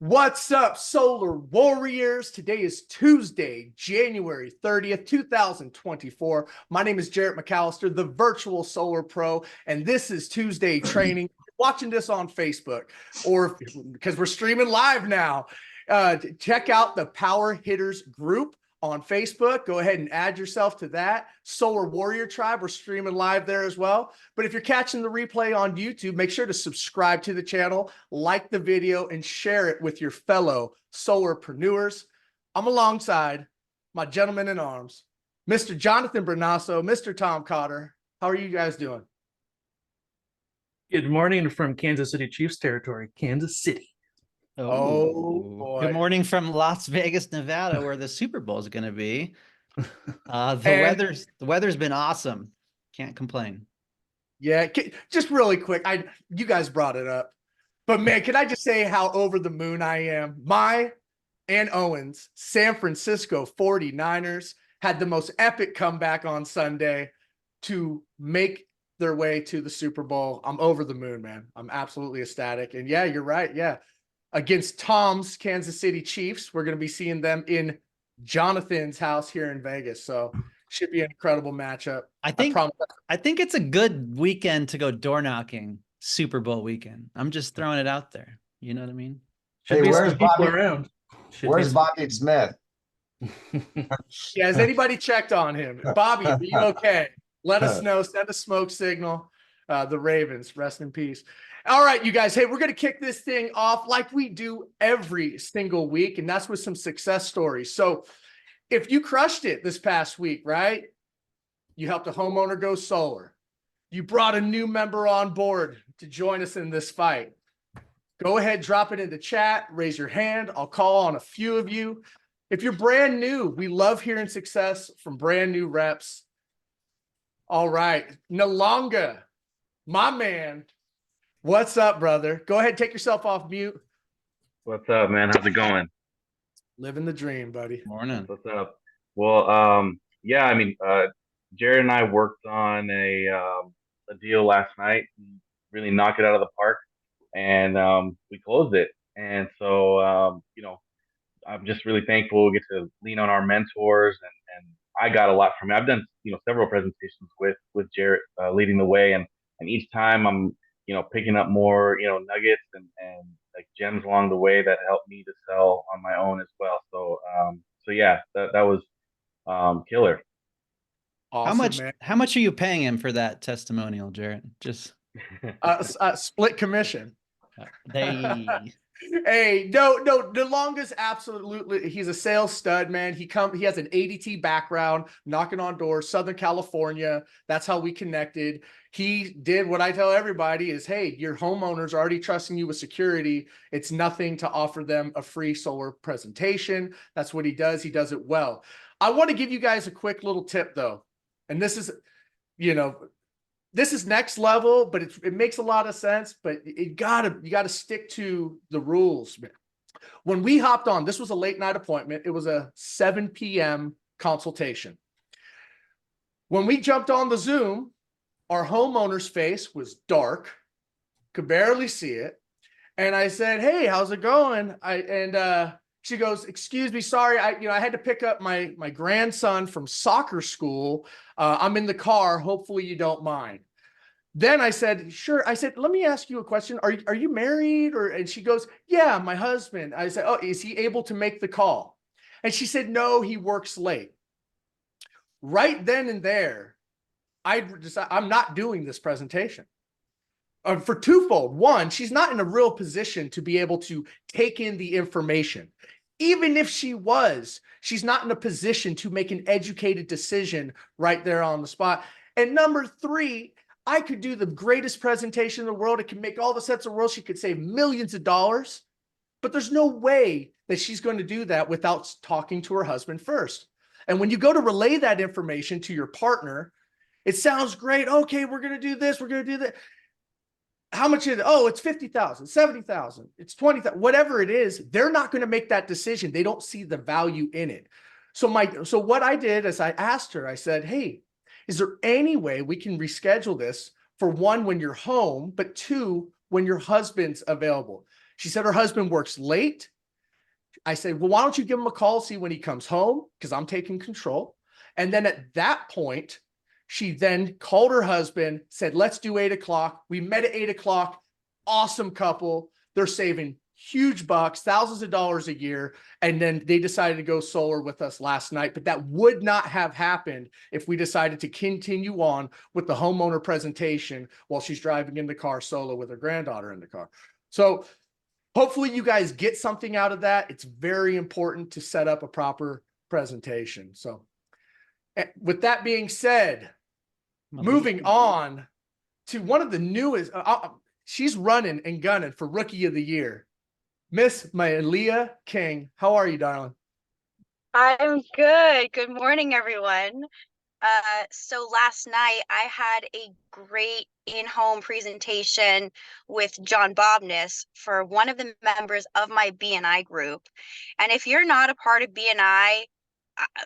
What's up, Solar Warriors? Today is Tuesday, January 30th, 2024. My name is Jarrett McAllister, the virtual Solar Pro, and this is Tuesday Training. Watching this on Facebook, or because we're streaming live now, check out the Power Hitters group on Facebook. Go ahead and add yourself to that. Solar Warrior Tribe, we're streaming live there as well. But if you're catching the replay on YouTube, make sure to subscribe to the channel, like the video, and share it with your fellow solarpreneurs. I'm alongside my gentleman in arms, Mr. Jonathan Bernasso, Mr. Tom Cotter. How are you guys doing? Good morning from Kansas City Chiefs territory, Kansas City. Oh boy. Good morning from Las Vegas, Nevada, where the Super Bowl is going to be. The weather's been awesome. Can't complain. Yeah, just really quick. You guys brought it up, but man, can I just say how over the moon I am? My and Owen's San Francisco 49ers had the most epic comeback on Sunday to make their way to the Super Bowl. I'm over the moon, man. I'm absolutely ecstatic. And yeah, you're right. Yeah. Against Tom's Kansas City Chiefs. We're going to be seeing them in Jonathan's house here in Vegas. So should be an incredible matchup. I think it's a good weekend to go door knocking, Super Bowl weekend. I'm just throwing it out there. You know what I mean? Should be some people around. Where's Bobby Smith? Yeah, has anybody checked on him? Bobby, are you okay? Let us know. Send a smoke signal. The Ravens, rest in peace. All right, you guys. Hey, we're going to kick this thing off like we do every single week, and that's with some success stories. So if you crushed it this past week, right? You helped a homeowner go solar. You brought a new member on board to join us in this fight. Go ahead, drop it in the chat, raise your hand. I'll call on a few of you. If you're brand new, we love hearing success from brand new reps. All right, Nalonga, my man. What's up, brother? Go ahead, take yourself off mute. What's up, man? How's it going? Living the dream, buddy. Morning. What's up? Well, yeah, I mean, Jared and I worked on a deal last night, really knocked it out of the park, and we closed it. And so, I'm just really thankful we get to lean on our mentors, and I got a lot from it. I've done, several presentations with Jared leading the way, and each time I'm, picking up more, nuggets and like gems along the way that helped me to sell on my own as well. So yeah, that was killer. Awesome, How much are you paying him for that testimonial, Jared? Just split commission. They Hey, no, DeLonga's absolutely, he's a sales stud, man. He has an ADT background, knocking on doors, Southern California. That's how we connected. He did what I tell everybody is, hey, your homeowners are already trusting you with security. It's nothing to offer them a free solar presentation. That's what he does. He does it well. I want to give you guys a quick little tip though. And this is, this is next level, but it makes a lot of sense, but you gotta stick to the rules, man. When we hopped on, this was a late night appointment. It was a 7 p.m. consultation. When we jumped on the Zoom, our homeowner's face was dark, could barely see it. And I said, hey, how's it going? She goes, excuse me, sorry, I had to pick up my grandson from soccer school. I'm in the car. Hopefully you don't mind. Then I said, sure. I said, let me ask you a question. Are you married? And she goes, yeah, my husband. I said, oh, is he able to make the call? And she said, no, he works late. Right then and there, I decided I'm not doing this presentation. For twofold. One, she's not in a real position to be able to take in the information. Even if she was, she's not in a position to make an educated decision right there on the spot. And number three, I could do the greatest presentation in the world. It can make all the sense of the world. She could save millions of dollars, but there's no way that she's going to do that without talking to her husband first. And when you go to relay that information to your partner, it sounds great. Okay, we're going to do this. We're going to do that. How much is it? Oh, it's 50,000, 70,000, it's 20,000, whatever it is. They're not going to make that decision. They don't see the value in it. So what I did is I asked her, I said, hey, is there any way we can reschedule this for one, when you're home, but two, when your husband's available? She said her husband works late. I said, well, why don't you give him a call, see when he comes home? Because I'm taking control. And then at that point, she then called her husband, said, let's do 8 o'clock. We met at 8 o'clock. Awesome couple. They're saving huge bucks, thousands of dollars a year. And then they decided to go solar with us last night. But that would not have happened if we decided to continue on with the homeowner presentation while she's driving in the car solo with her granddaughter in the car. So hopefully you guys get something out of that. It's very important to set up a proper presentation. So with that being said, moving on to one of the newest, she's running and gunning for Rookie of the Year. Miss Malia King, how are you, darling? I'm good. Good morning, everyone. So last night I had a great in-home presentation with John Bobness for one of the members of my BNI group. And if you're not a part of BNI,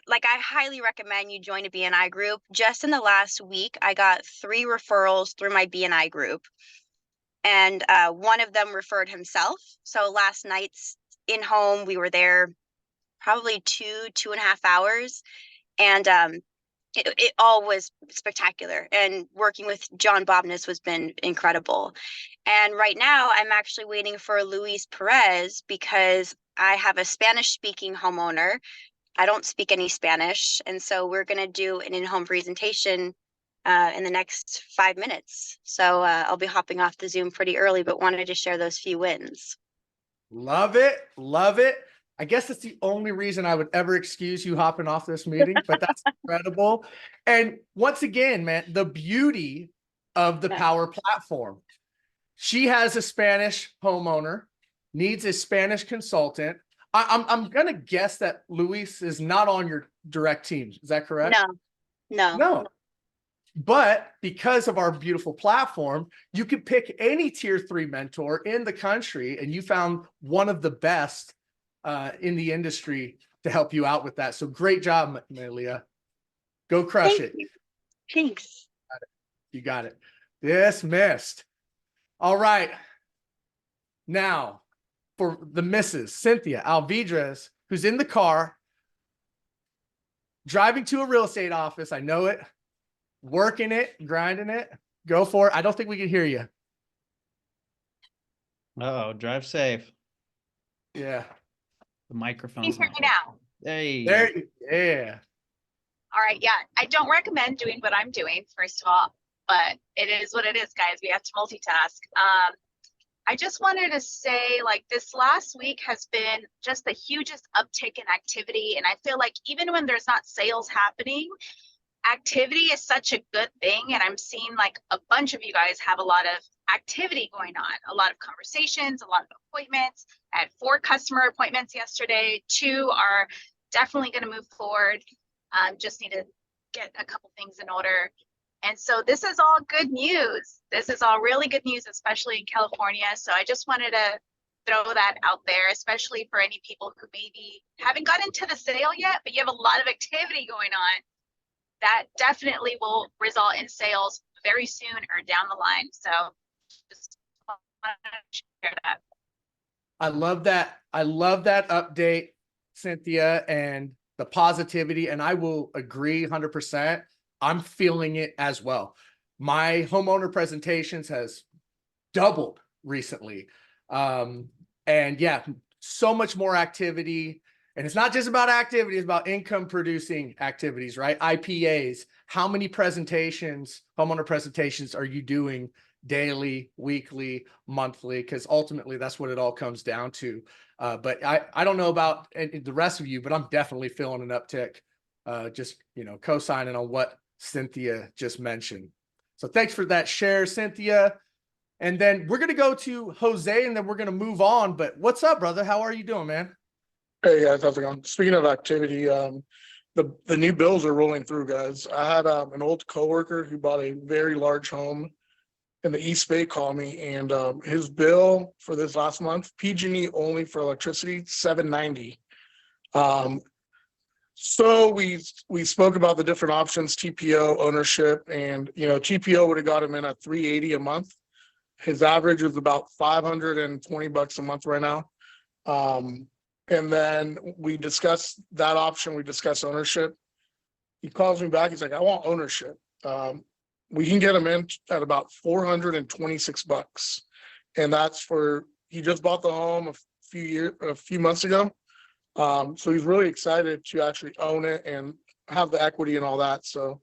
like I highly recommend you join a BNI group. Just in the last week, I got 3 referrals through my BNI group. And one of them referred himself. So last night's in-home, we were there probably 2.5 hours. And it all was spectacular. And working with John Bobness has been incredible. And right now I'm actually waiting for Luis Perez because I have a Spanish-speaking homeowner. I don't speak any Spanish. And so we're going to do an in-home presentation in the next 5 minutes. So I'll be hopping off the Zoom pretty early, but wanted to share those few wins. Love it. Love it. I guess that's the only reason I would ever excuse you hopping off this meeting, but that's incredible. And once again, man, the beauty of the Powur platform. She has a Spanish homeowner, needs a Spanish consultant. I'm going to guess that Luis is not on your direct team. Is that correct? No. But because of our beautiful platform, you can pick any tier 3 mentor in the country, and you found one of the best in the industry to help you out with that. So great job, Malia. Go crush it. Thanks. You got it. Dismissed. All right. Now for the Mrs. Cynthia Alvidrez, who's in the car, driving to a real estate office. I know it. Working it, grinding it. Go for it. I don't think we can hear you. Oh, drive safe. Yeah. The microphone's Can you hear not me now? There. Yeah. All right, yeah. I don't recommend doing what I'm doing, first of all, but it is what it is, guys. We have to multitask. I just wanted to say, like, this last week has been just the hugest uptick in activity. And I feel like even when there's not sales happening, activity is such a good thing. And I'm seeing like a bunch of you guys have a lot of activity going on, a lot of conversations, a lot of appointments. I had 4 customer appointments yesterday. 2 are definitely going to move forward. Just need to get a couple things in order. And so this is all good news. This is all really good news, especially in California. So I just wanted to throw that out there, especially for any people who maybe haven't gotten to the sale yet, but you have a lot of activity going on. That definitely will result in sales very soon or down the line. So just want to share that. I love that. I love that update, Cynthia, and the positivity. And I will agree 100%. I'm feeling it as well. My homeowner presentations has doubled recently. And yeah, so much more activity. And it's not just about activity, it's about income producing activities, right? IPAs. How many presentations, homeowner presentations are you doing daily, weekly, monthly? Because ultimately that's what it all comes down to. But I don't know about the rest of you, but I'm definitely feeling an uptick. Just, co-signing on what Cynthia just mentioned. So thanks for that share, Cynthia. And then we're going to go to Jose and then we're going to move on. But what's up, brother? How are you doing, man? Hey guys, how's it going? Speaking of activity, the new bills are rolling through, guys. I had an old coworker who bought a very large home in the East Bay call me, and his bill for this last month, PG&E only for electricity, $790. So we spoke about the different options, TPO, ownership, and TPO would have got him in at $380 a month. His average is about $520 a month right now. And then we discussed that option. We discussed ownership. He calls me back. He's like, I want ownership. We can get him in at about $426. And that's for, he just bought the home a few months ago. So he's really excited to actually own it and have the equity and all that. So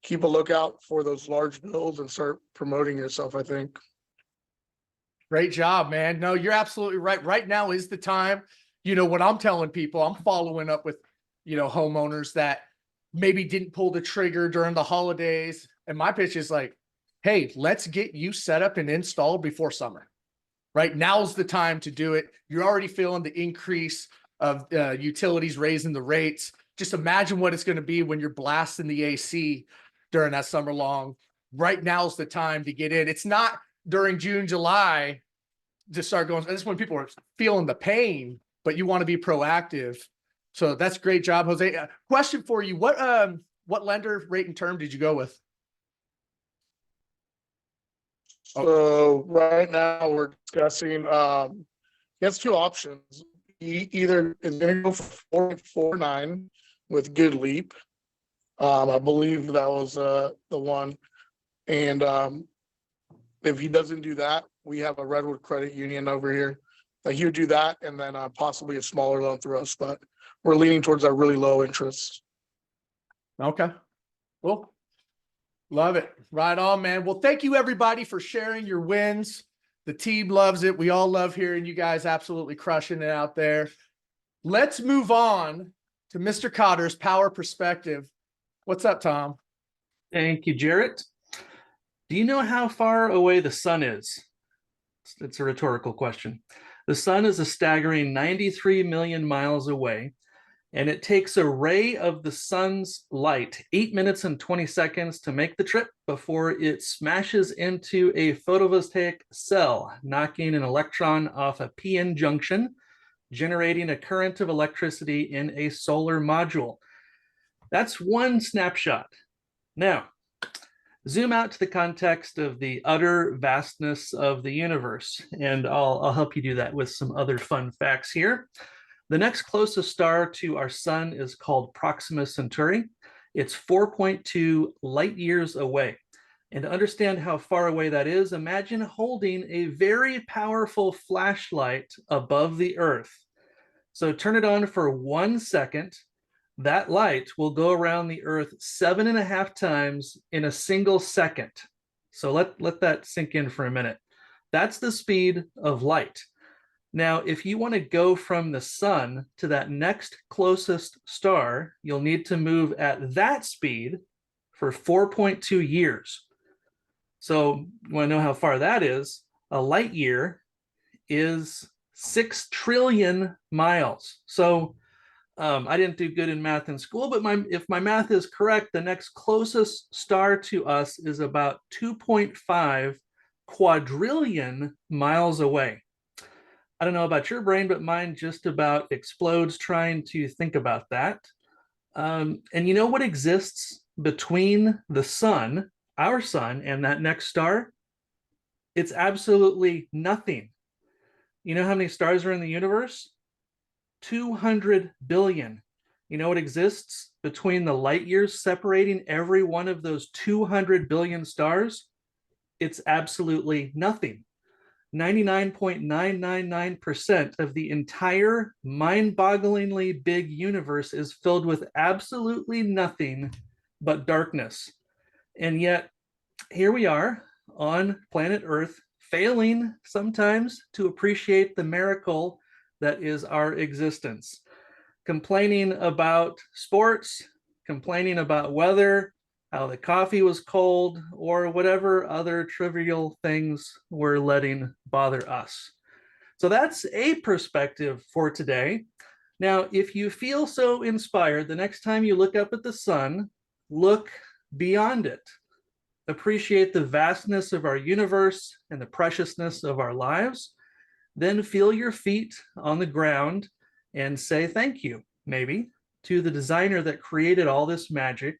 keep a lookout for those large builds and start promoting yourself, I think. Great job, man. No, you're absolutely right. Right now is the time. You know, what I'm telling people, I'm following up with, you know, homeowners that maybe didn't pull the trigger during the holidays. And my pitch is like, hey, let's get you set up and installed before summer. Right? Now's the time to do it. You're already feeling the increase of utilities raising the rates. Just imagine what it's going to be when you're blasting the AC during that summer long. Right now's the time to get in. It's not during June, July to start going. That's when people are feeling the pain, but you want to be proactive. So that's great job, Jose. Question for you. What lender, rate, and term did you go with? So right now we're discussing, he has two options. He either is going to go for 4.49 with Good Leap. I believe that was the one. And if he doesn't do that, we have a Redwood Credit Union over here that he would do that, and then possibly a smaller loan through us. But we're leaning towards that really low interest. Okay. Cool. Love it. Right on, man. Well, thank you everybody for sharing your wins. The team loves it. We all love hearing you guys absolutely crushing it out there. Let's move on to Mr. Cotter's Powur perspective. What's up, Tom? Thank you, Jarrett. Do you know how far away the sun is? It's a rhetorical question. The sun is a staggering 93 million miles away, and it takes a ray of the sun's light 8 minutes and 20 seconds to make the trip before it smashes into a photovoltaic cell, knocking an electron off a p-n junction, generating a current of electricity in a solar module. That's one snapshot. Now, zoom out to the context of the utter vastness of the universe, and I'll help you do that with some other fun facts here. The next closest star to our sun is called Proxima Centauri. It's 4.2 light years away. And to understand how far away that is, imagine holding a very powerful flashlight above the Earth. So turn it on for 1 second. That light will go around the Earth 7.5 times in a single second. So let that sink in for a minute. That's the speed of light. Now, if you want to go from the sun to that next closest star, you'll need to move at that speed for 4.2 years. So you want to know how far that is? A light year is 6 trillion miles. So I didn't do good in math in school, but if my math is correct, the next closest star to us is about 2.5 quadrillion miles away. I don't know about your brain, but mine just about explodes trying to think about that. And you know what exists between the sun, our sun, and that next star? It's absolutely nothing. You know how many stars are in the universe? 200 billion. You know what exists between the light years separating every one of those 200 billion stars? It's absolutely nothing. 99.999% of the entire mind-bogglingly big universe is filled with absolutely nothing but darkness. And yet, here we are on planet Earth, failing sometimes to appreciate the miracle that is our existence. Complaining about sports, complaining about weather, how the coffee was cold, or whatever other trivial things we're letting bother us. So that's a perspective for today. Now, if you feel so inspired, the next time you look up at the sun, look beyond it. Appreciate the vastness of our universe and the preciousness of our lives. Then feel your feet on the ground and say thank you, maybe, to the designer that created all this magic.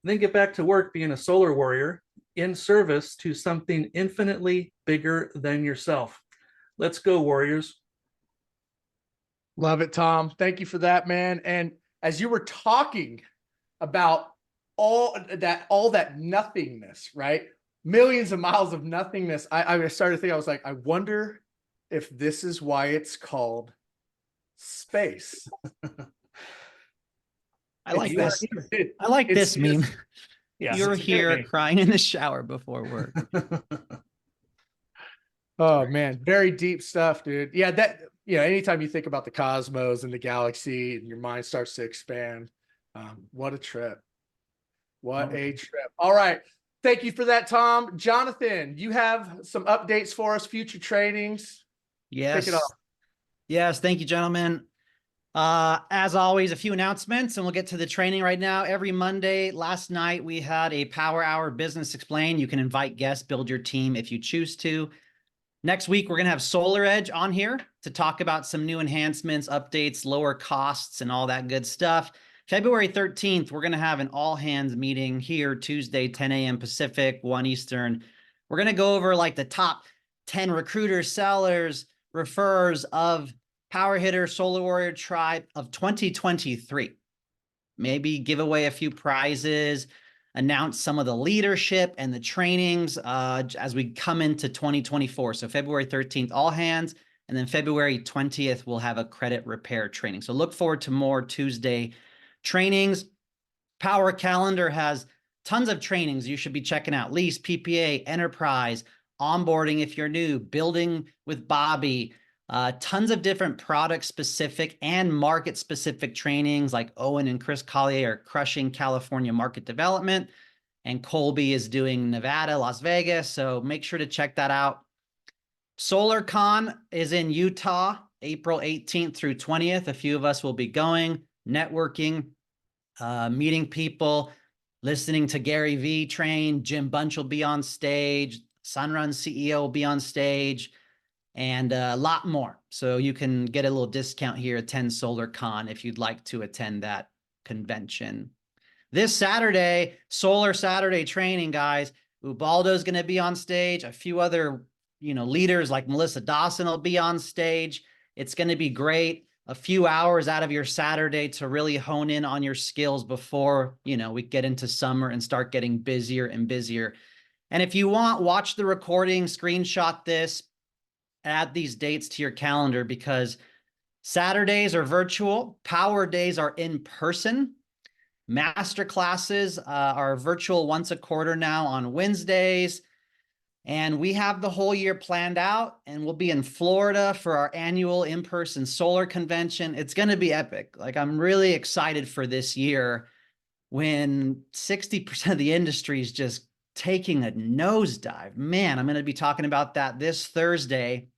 Then get back to work being a solar warrior in service to something infinitely bigger than yourself. Let's go, Warriors. Love it, Tom. Thank you for that, man. And as you were talking about all that nothingness, right? Millions of miles of nothingness. I started to think, I was like, I wonder if this is why it's called space. I like It's- this. I like it's this meme. just- Yeah, You're it's a great here name. crying in the shower before work. Oh man, very deep stuff, dude. Yeah, anytime you think about the cosmos and the galaxy and your mind starts to expand, what a trip. What a trip. All right. Thank you for that, Tom. Jonathan, you have some updates for us, future trainings. Yes. Kick it off. Yes. Thank you, gentlemen. As always, a few announcements, and we'll get to the training right now. Every Monday, last night, we had a Power Hour Business Explained. You can invite guests, build your team if you choose to. Next week, we're going to have Solar Edge on here to talk about some new enhancements, updates, lower costs, and all that good stuff. February 13th, we're going to have an all-hands meeting here Tuesday, 10 a.m. Pacific, 1 Eastern. We're going to go over like the top 10 recruiters, sellers, referrers of Power Hitter Solar Warrior Tribe of 2023. Maybe give away a few prizes, announce some of the leadership and the trainings as we come into 2024. So February 13th, all hands. And then February 20th, we'll have a credit repair training. So look forward to more Tuesday trainings. Power Calendar has tons of trainings you should be checking out. Lease, PPA, enterprise, onboarding if you're new, building with Bobby, tons of different product specific and market specific trainings, like Owen and Chris Collier are crushing California market development, and Colby is doing Nevada, Las Vegas. So make sure to check that out. SolarCon is in Utah, April 18th through 20th. A few of us will be going, networking, meeting people, listening to Gary V train. Jim Bunch will be on stage. Sunrun CEO will be on stage, and a lot more. So you can get a little discount here, attend SolarCon if you'd like to attend that convention. This Saturday, Solar Saturday training, guys. Ubaldo's going to be on stage. A few other, leaders like Melissa Dawson will be on stage. It's going to be great. A few hours out of your Saturday to really hone in on your skills before, we get into summer and start getting busier and busier. And if you want, watch the recording, screenshot this, add these dates to your calendar, because Saturdays are virtual. Power days are in person. Master classes are virtual once a quarter now on Wednesdays. And we have the whole year planned out, and we'll be in Florida for our annual in-person solar convention. It's going to be epic. Like, I'm really excited for this year when 60% of the industry is just taking a nosedive. Man, I'm going to be talking about that this Thursday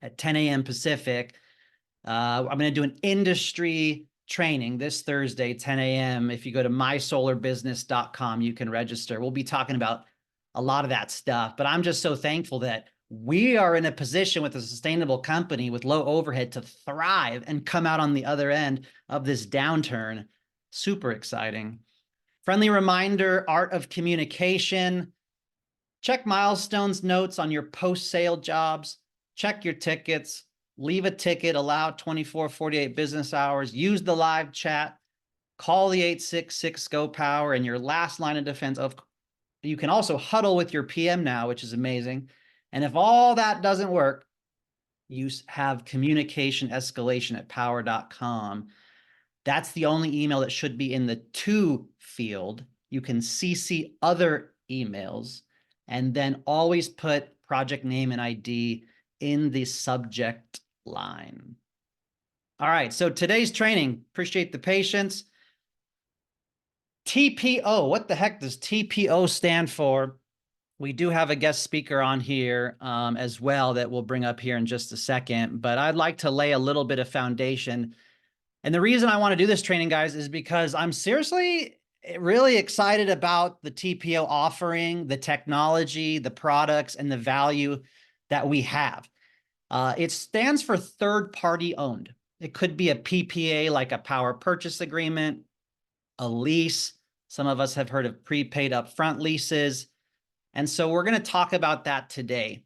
at 10 a.m. Pacific. I'm going to do an industry training this Thursday, 10 a.m. If you go to mysolarbusiness.com, you can register. We'll be talking about a lot of that stuff, but I'm just so thankful that we are in a position with a sustainable company with low overhead to thrive and come out on the other end of this downturn. Super exciting. Friendly reminder, art of communication. Check milestones notes on your post-sale jobs. Check your tickets. Leave a ticket, allow 24, 48 business hours. Use the live chat. Call the 866-GO-POWER, and your last line of defense. You can also huddle with your PM now, which is amazing. And if all that doesn't work, you have communication escalation at powur.com. That's the only email that should be in the to field. You can CC other emails, and then always put project name and ID in the subject line. All right, so today's training, appreciate the patience. TPO, what the heck does TPO stand for? We do have a guest speaker on here as well that we'll bring up here in just a second, but I'd like to lay a little bit of foundation. And the reason I want to do this training, guys, is because I'm seriously really excited about the TPO offering, the technology, the products, and the value that we have. It stands for third-party owned. It could be a PPA, like a power purchase agreement, a lease. Some of us have heard of prepaid upfront leases. And so we're going to talk about that today.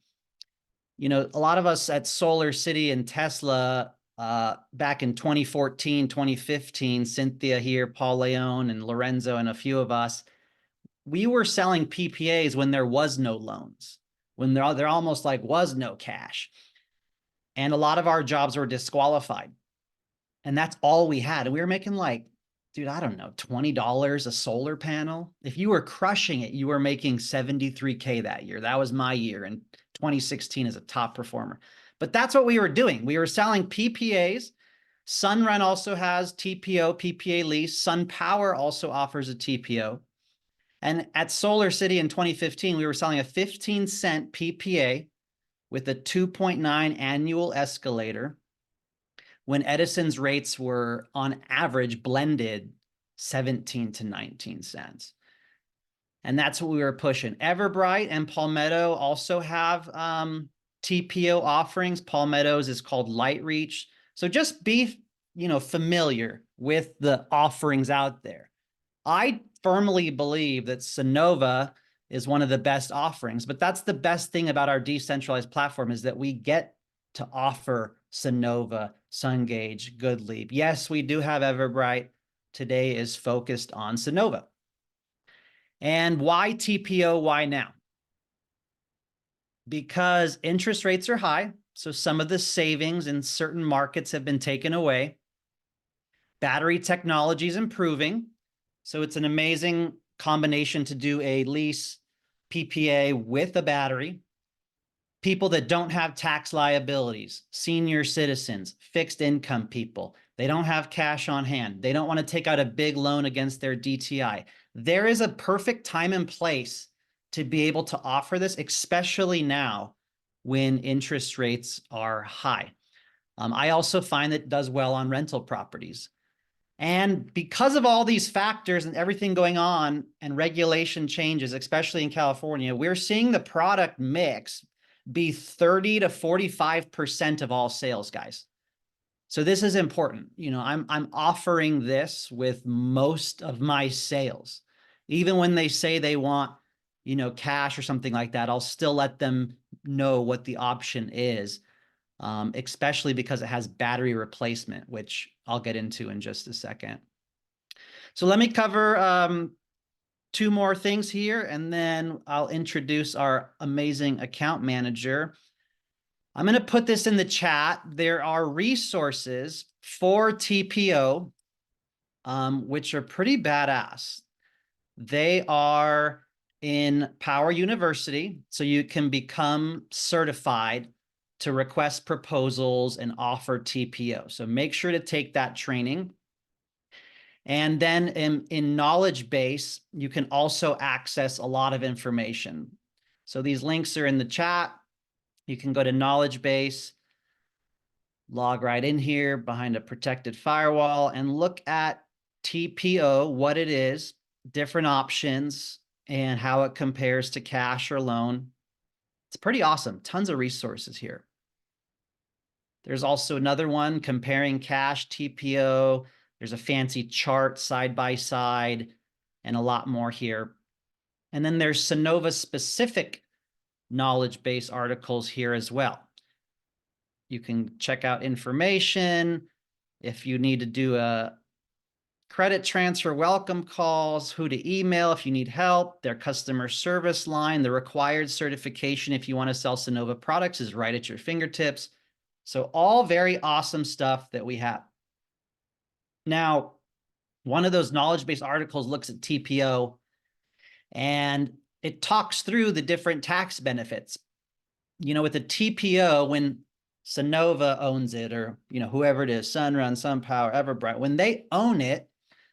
a lot of us at Solar City and Tesla back in 2014, 2015, Cynthia here, Paul Leone and Lorenzo and a few of us, we were selling PPAs when there was no loans, when there almost like was no cash. And a lot of our jobs were disqualified. And that's all we had. And we were making like, dude, I don't know, $20 a solar panel. If you were crushing it, you were making 73K that year. That was my year in 2016 as a top performer. But that's what we were doing. We were selling PPAs. Sunrun also has TPO, PPA lease. SunPower also offers a TPO. And at Solar City in 2015, we were selling a 15-cent PPA with a 2.9 annual escalator, when Edison's rates were on average blended 17 to 19 cents. And that's what we were pushing. Everbright and Palmetto also have TPO offerings. Palmetto's is called Light Reach. So just be, familiar with the offerings out there. I firmly believe that Sunnova is one of the best offerings, but that's the best thing about our decentralized platform, is that we get to offer Sunnova, SunGage, GoodLeap. Yes, we do have Everbright. Today is focused on Sunnova. And why TPO? Why now? Because interest rates are high, so some of the savings in certain markets have been taken away. Battery technology is improving, so it's an amazing combination to do a lease PPA with a battery. People that don't have tax liabilities, senior citizens, fixed income people, they don't have cash on hand. They don't want to take out a big loan against their DTI. There is a perfect time and place to be able to offer this, especially now when interest rates are high. I also find that it does well on rental properties. And because of all these factors and everything going on and regulation changes, especially in California, we're seeing the product mix be 30 to 45% of all sales, guys. So this is important. I'm offering this with most of my sales. Even when they say they want, cash or something like that, I'll still let them know what the option is, especially because it has battery replacement, which I'll get into in just a second. So let me cover two more things here, and then I'll introduce our amazing account manager. I'm going to put this in the chat. There are resources for TPO, which are pretty badass. They are in Powur University, so you can become certified to request proposals and offer TPO. So make sure to take that training. And then in Knowledge Base, you can also access a lot of information. So these links are in the chat. You can go to Knowledge Base, log right in here behind a protected firewall, and look at TPO, what it is, different options, and how it compares to cash or loan. It's pretty awesome. Tons of resources here. There's also another one comparing cash, TPO. There's a fancy chart side by side and a lot more here. And then there's Sunnova specific knowledge base articles here as well. You can check out information. If you need to do a credit transfer, welcome calls, who to email if you need help, their customer service line, the required certification if you want to sell Sunnova products is right at your fingertips. So all very awesome stuff that we have. Now, one of those knowledge-based articles looks at TPO and it talks through the different tax benefits. With the TPO, when Sunnova owns it, or whoever it is, Sunrun, SunPower, Everbright, when they own it,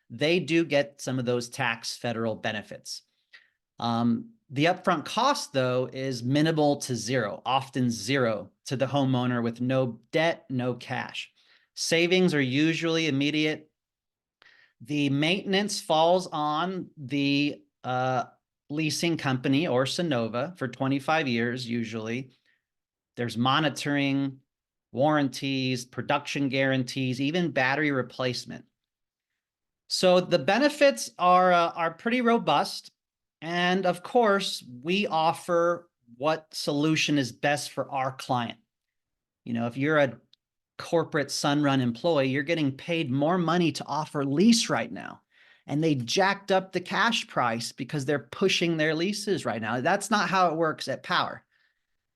they do get some of those tax federal benefits. The upfront cost, though, is minimal to zero, often zero to the homeowner with no debt, no cash. Savings are usually immediate. The maintenance falls on the leasing company or Sunnova for 25 years, usually. There's monitoring, warranties, production guarantees, even battery replacement. So the benefits are pretty robust. And of course, we offer what solution is best for our client. You know, if you're a corporate Sunrun employee, you're getting paid more money to offer lease right now. And they jacked up the cash price because they're pushing their leases right now. That's not how it works at Powur.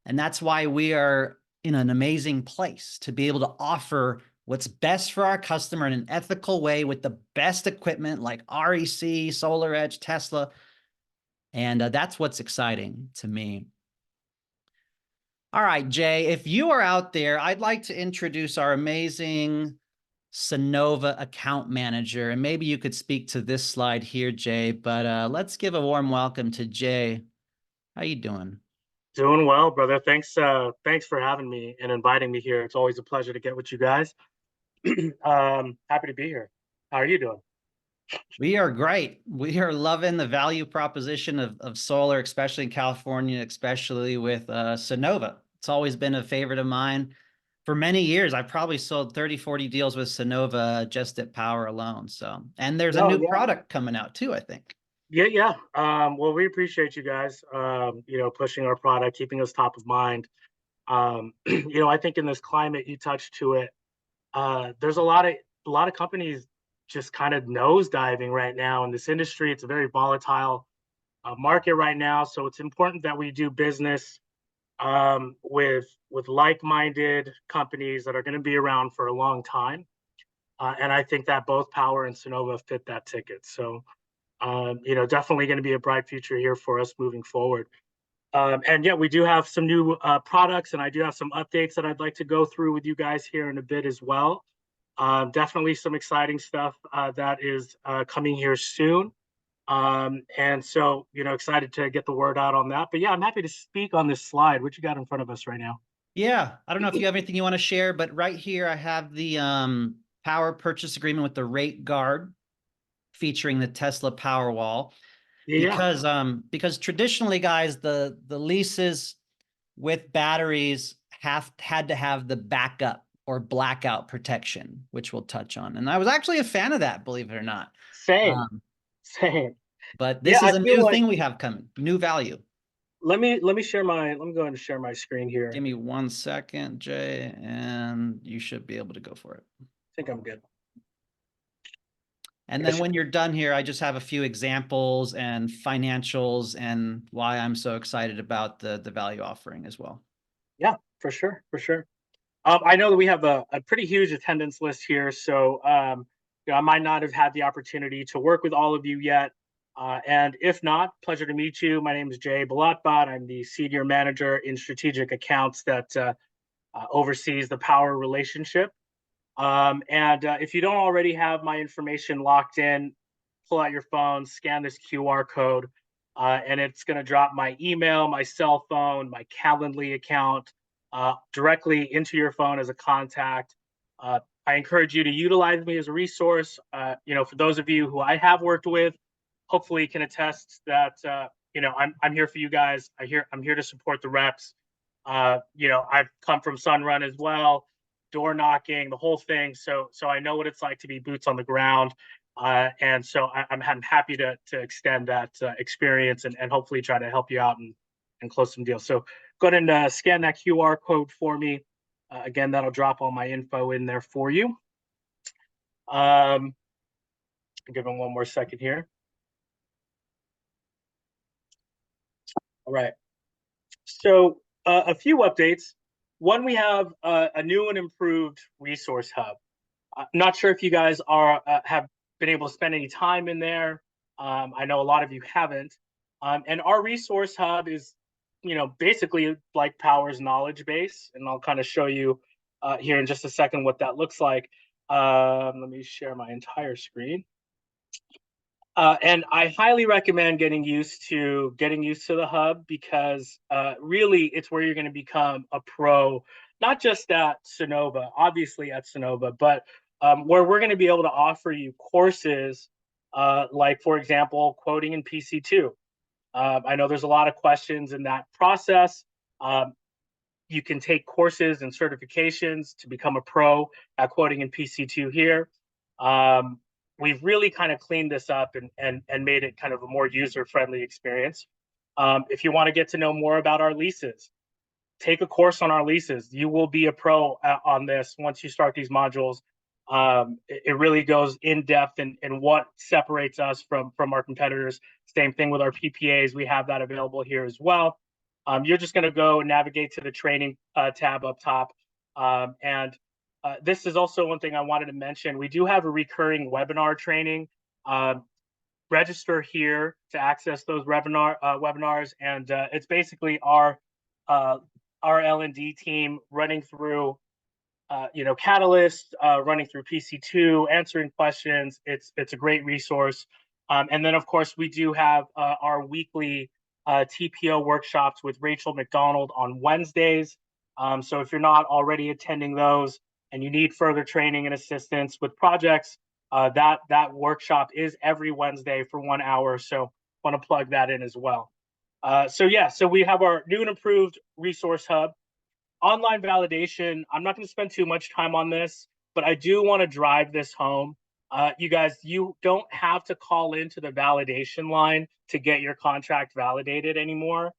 And that's why we are in an amazing place to be able to offer what's best for our customer in an ethical way with the best equipment like REC, SolarEdge, Tesla. And that's what's exciting to me. All right, Jay, if you are out there, I'd like to introduce our amazing Sunnova account manager. And maybe you could speak to this slide here, Jay, but let's give a warm welcome to Jay. How you doing? Doing well, brother. Thanks for having me and inviting me here. It's always a pleasure to get with you guys. Happy to be here. How are you doing? We are great. We are loving the value proposition of solar, especially in California, especially with Sunnova. It's always been a favorite of mine. For many years, I probably sold 30, 40 deals with Sunnova just at Powur alone. So, and there's a new product coming out too, I think. Yeah. Well, we appreciate you guys, pushing our product, keeping us top of mind. I think in this climate, you touched to it. There's a lot of companies just kind of nosediving right now in this industry. It's a very volatile market right now, so it's important that we do business with like-minded companies that are going to be around for a long time. And I think that both Powur and Sunnova fit that ticket. So, definitely going to be a bright future here for us moving forward. And yeah, we do have some new products, and I do have some updates that I'd like to go through with you guys here in a bit as well. Definitely some exciting stuff that is coming here soon. And so, excited to get the word out on that. But yeah, I'm happy to speak on this slide. What you got in front of us right now? Yeah, I don't know if you have anything you want to share, but right here I have the Powur purchase agreement with the rate guard featuring the Tesla Powerwall. Because traditionally, guys, the leases with batteries had to have the backup or blackout protection, which we'll touch on. And I was actually a fan of that, believe it or not. Same. But this is a new thing we have coming, new value. Let me go ahead and share my screen here. Give me 1 second, Jay, and you should be able to go for it. I think I'm good. And then when you're done here, I just have a few examples and financials and why I'm so excited about the value offering as well. Yeah, for sure. I know that we have a pretty huge attendance list here, so I might not have had the opportunity to work with all of you yet. And if not, pleasure to meet you. My name is Jay Balatbat. I'm the Senior Manager in Strategic Accounts that oversees the Powur relationship. And if you don't already have my information locked in, pull out your phone, scan this QR code, and it's going to drop my email, my cell phone, my Calendly account directly into your phone as a contact. I encourage you to utilize me as a resource. For those of you who I have worked with, hopefully can attest that I'm here for you guys. I'm here to support the reps. I've come from Sunrun as well, door knocking, the whole thing. So I know what it's like to be boots on the ground. And so I'm happy to extend that experience and hopefully try to help you out and close some deals. So go ahead and scan that QR code for me. Again, that'll drop all my info in there for you. Give them 1 more second here. All right. So a few updates. One, we have a new and improved resource hub. I'm not sure if you guys have been able to spend any time in there. I know a lot of you haven't. And our resource hub is, basically like Powur's knowledge base. And I'll kind of show you here in just a second what that looks like. Let me share my entire screen. And I highly recommend getting used to the hub because really it's where you're going to become a pro, not just at Sunnova, obviously at Sunnova, but where we're going to be able to offer you courses like, for example, quoting in PC2. I know there's a lot of questions in that process. You can take courses and certifications to become a pro at quoting in PC2 here. We've really kind of cleaned this up and made it kind of a more user-friendly experience. If you want to get to know more about our leases, take a course on our leases. You will be a pro on this once you start these modules. It really goes in depth in what separates us from our competitors. Same thing with our PPAs. We have that available here as well. You're just going to go navigate to the training tab up top. And this is also one thing I wanted to mention. We do have a recurring webinar training. Register here to access those webinars, and it's basically our L&D team running through Catalyst, running through PC2, answering questions. It's a great resource. And then of course we do have our weekly TPO workshops with Rachel McDonald on Wednesdays. So if you're not already attending those and you need further training and assistance with projects, that workshop is every Wednesday for 1 hour. So want to plug that in as well. So we have our new and improved resource hub. Online validation, I'm not going to spend too much time on this, but I do want to drive this home. You guys, you don't have to call into the validation line to get your contract validated anymore.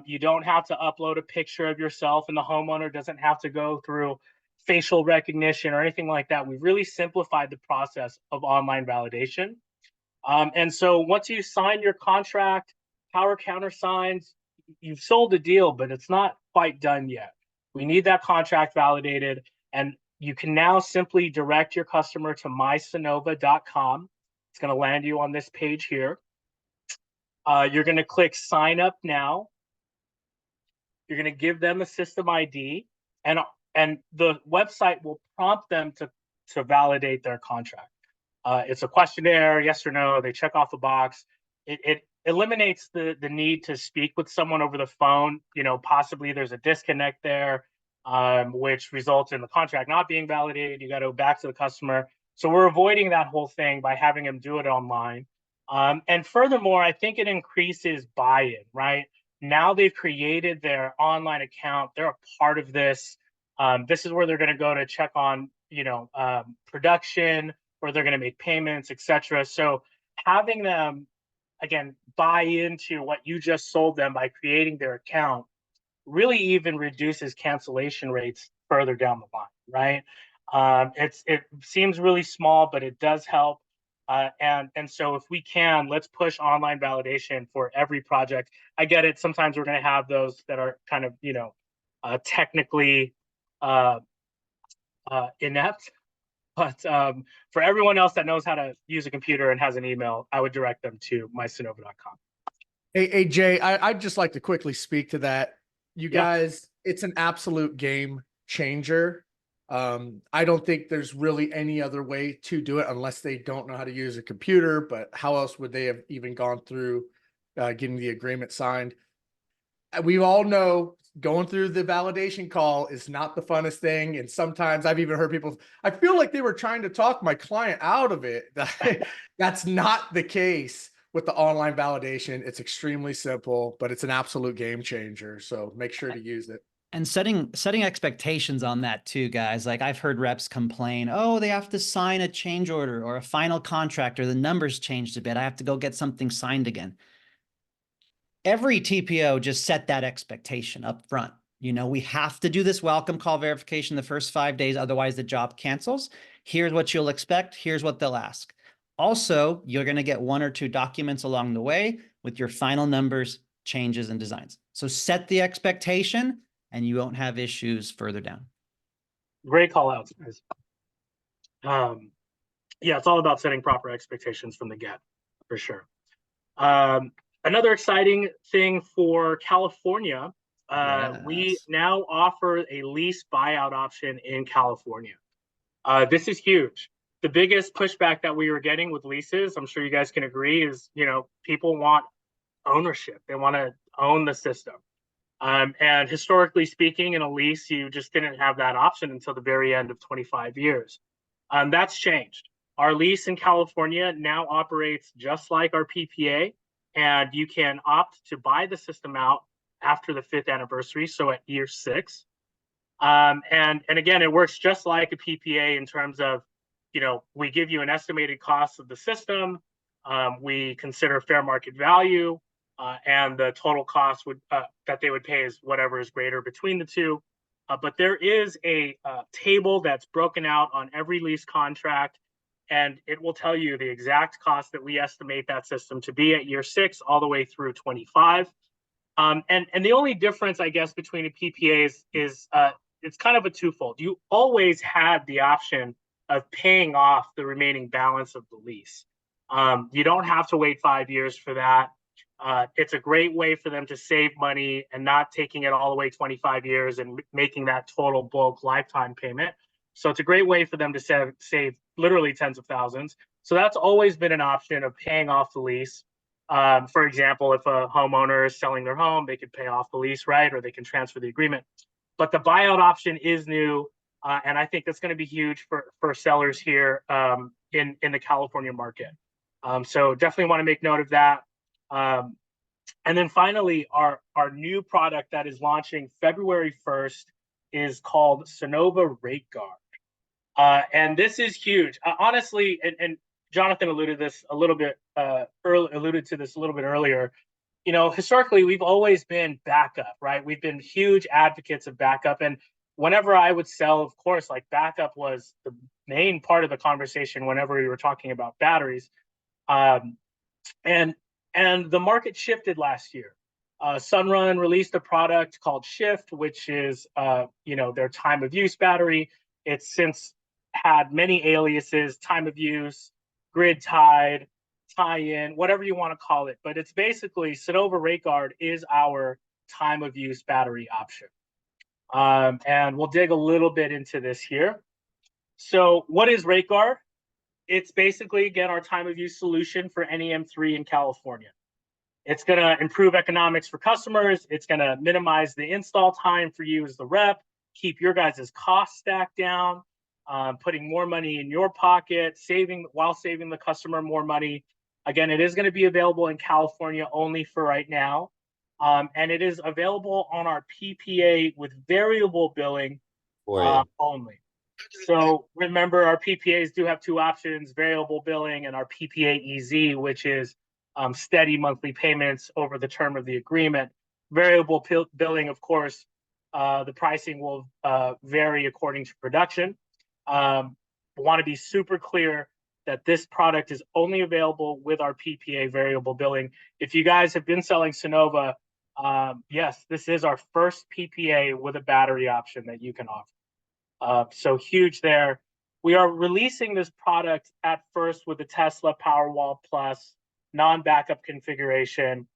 You don't have to upload a picture of yourself, and the homeowner doesn't have to go through facial recognition or anything like that. We've really simplified the process of online validation. And so once you sign your contract, Powur countersigns, you've sold the deal, but it's not quite done yet. We need that contract validated, and you can now simply direct your customer to mysunnova.com. It's going to land you on this page here. You're going to click sign up now. You're going to give them a system ID, and the website will prompt them to validate their contract. It's a questionnaire, yes or no. They check off a box. It eliminates the need to speak with someone over the phone. Possibly there's a disconnect there, which results in the contract not being validated. You got to go back to the customer. So we're avoiding that whole thing by having them do it online. And furthermore, I think it increases buy-in, right? Now they've created their online account. They're a part of this. This is where they're going to go to check on, production, where they're going to make payments, etc. So having them, again, buy into what you just sold them by creating their account really even reduces cancellation rates further down the line, right? It seems really small, but it does help. And so if we can, let's push online validation for every project. I get it. Sometimes we're going to have those that are kind of, technically inept. But for everyone else that knows how to use a computer and has an email, I would direct them to mysunnova.com. Hey, Jay, I'd just like to quickly speak to that. You guys, it's an absolute game changer. I don't think there's really any other way to do it unless they don't know how to use a computer. But how else would they have even gone through getting the agreement signed? We all know going through the validation call is not the funnest thing. And sometimes I've even heard people, I feel like they were trying to talk my client out of it. That's not the case with the online validation. It's extremely simple, but it's an absolute game changer. So make sure to use it. And setting expectations on that too, guys. Like I've heard reps complain, oh, they have to sign a change order or a final contract, or the numbers changed a bit. I have to go get something signed again. Every TPO just set that expectation up front. We have to do this welcome call verification the first 5 days, otherwise the job cancels. Here's what you'll expect. Here's what they'll ask. Also, you're going to get 1 or 2 documents along the way with your final numbers, changes, and designs. So set the expectation and you won't have issues further down. Great call outs, guys. Yeah, it's all about setting proper expectations from the get, for sure. Another exciting thing for California, we now offer a lease buyout option in California. This is huge. The biggest pushback that we were getting with leases, I'm sure you guys can agree, is, people want ownership. They want to own the system. And historically speaking, in a lease, you just didn't have that option until the very end of 25 years. That's changed. Our lease in California now operates just like our PPA, and you can opt to buy the system out after the 5th anniversary, so at year 6. And again, it works just like a PPA in terms of, we give you an estimated cost of the system. We consider fair market value. and the total cost would that they would pay is whatever is greater between the two. But there is a table that's broken out on every lease contract, and it will tell you the exact cost that we estimate that system to be at year 6 all the way through 25. And the only difference, I guess, between a PPA is it's kind of a twofold. You always had the option of paying off the remaining balance of the lease. You don't have to wait 5 years for that. It's a great way for them to save money and not taking it all the way 25 years and making that total bulk lifetime payment. So it's a great way for them to save literally tens of thousands. So that's always been an option of paying off the lease. For example, if a homeowner is selling their home, they could pay off the lease, right? Or they can transfer the agreement. But the buyout option is new. And I think that's going to be huge for sellers here in the California market. So definitely want to make note of that. And then finally, our new product that is launching February 1st is called Sunnova Rate Guard. And this is huge. Honestly, and Jonathan alluded to this a little bit earlier. You know, historically, we've always been backup, right? We've been huge advocates of backup. And whenever I would sell, of course, like backup was the main part of the conversation whenever we were talking about batteries. And the market shifted last year. Sunrun released a product called Shift, which is their time of use battery. It's since had many aliases: time of use, grid tied, tie-in, whatever you want to call it. But it's basically Sunnova Rate Guard is our time of use battery option. And we'll dig a little bit into this here. So what is Rate Guard? It's basically, again, our time of use solution for NEM3 in California. It's going to improve economics for customers. It's going to minimize the install time for you as the rep, keep your guys' cost stack down, putting more money in your pocket, while saving the customer more money. Again, it is going to be available in California only for right now. And it is available on our PPA with variable billing only. So remember, our PPAs do have two options: variable billing and our PPA EZ, which is steady monthly payments over the term of the agreement. Variable billing, of course, the pricing will vary according to production. Want to be super clear that this product is only available with our PPA variable billing. If you guys have been selling Sunnova, yes, this is our first PPA with a battery option that you can offer. So huge there. We are releasing this product at first with the Tesla Powerwall Plus non-backup configuration.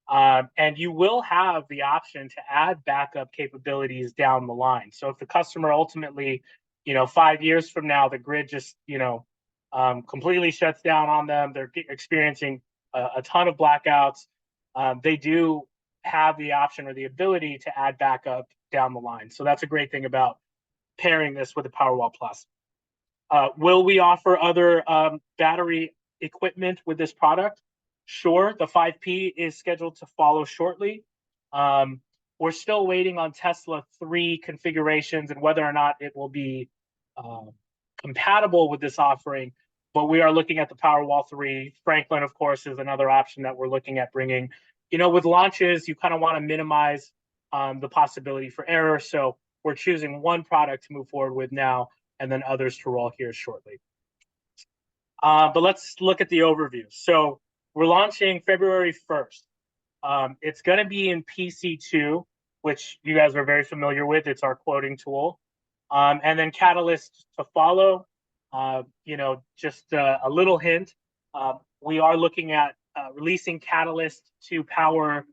And you will have the option to add backup capabilities down the line. So if the customer ultimately, 5 years from now, the grid just, completely shuts down on them, they're experiencing a ton of blackouts, they do have the option or the ability to add backup down the line. So that's a great thing about pairing this with the Powerwall Plus. Will we offer other battery equipment with this product? Sure, the 5P is scheduled to follow shortly. We're still waiting on Tesla 3 configurations and whether or not it will be compatible with this offering, but we are looking at the Powerwall 3. Franklin, of course, is another option that we're looking at bringing. With launches, you kind of want to minimize the possibility for error. So we're choosing one product to move forward with now, and then others to roll here shortly. But let's look at the overview. So we're launching February 1st. It's going to be in PC2, which you guys are very familiar with. It's our quoting tool. And then Catalyst to follow. Just a little hint. We are looking at releasing Catalyst to Powur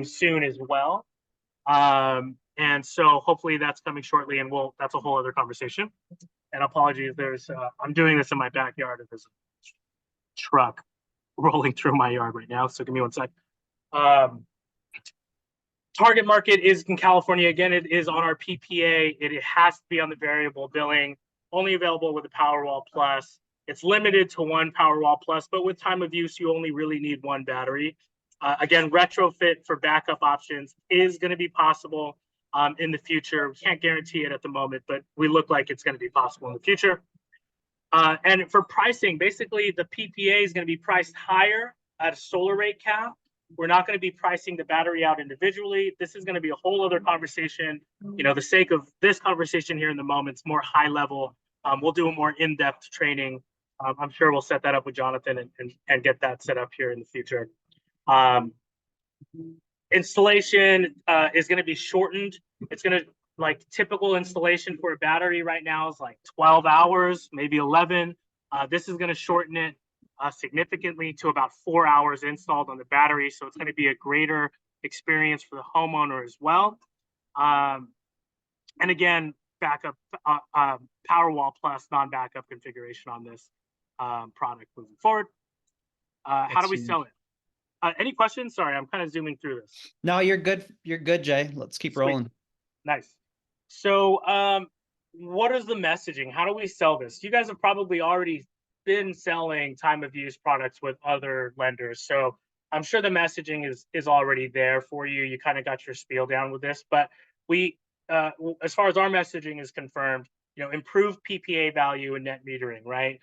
soon as well. And so hopefully that's coming shortly, and that's a whole other conversation. And apologies, I'm doing this in my backyard, and there's a truck rolling through my yard right now. So give me one sec. Target market is in California. Again, it is on our PPA. It has to be on the variable billing, only available with the Powerwall Plus. It's limited to one Powerwall Plus, but with time of use, you only really need one battery. Again, retrofit for backup options is going to be possible in the future. We can't guarantee it at the moment, but we look like it's going to be possible in the future. And for pricing, basically the PPA is going to be priced higher at a solar rate cap We're not going to be pricing the battery out individually. This is going to be a whole other conversation. You know, the sake of this conversation here in the moment, it's more high level. We'll do a more in-depth training. I'm sure we'll set that up with Jonathan and get that set up here in the future. Installation is going to be shortened. It's going to, like, typical installation for a battery right now is like 12 hours, maybe 11. This is going to shorten it significantly to about 4 hours installed on the battery. So it's going to be a greater experience for the homeowner as well. And again, backup Powerwall Plus non-backup configuration on this product moving forward. How do we sell it? Any questions? Sorry, I'm kind of zooming through this. No, you're good. You're good, Jay. Let's keep rolling. Nice. So what is the messaging? How do we sell this? You guys have probably already been selling time of use products with other lenders. So I'm sure the messaging is already there for you. You kind of got your spiel down with this, but we, as far as our messaging is confirmed, you know, improve PPA value and net metering, right?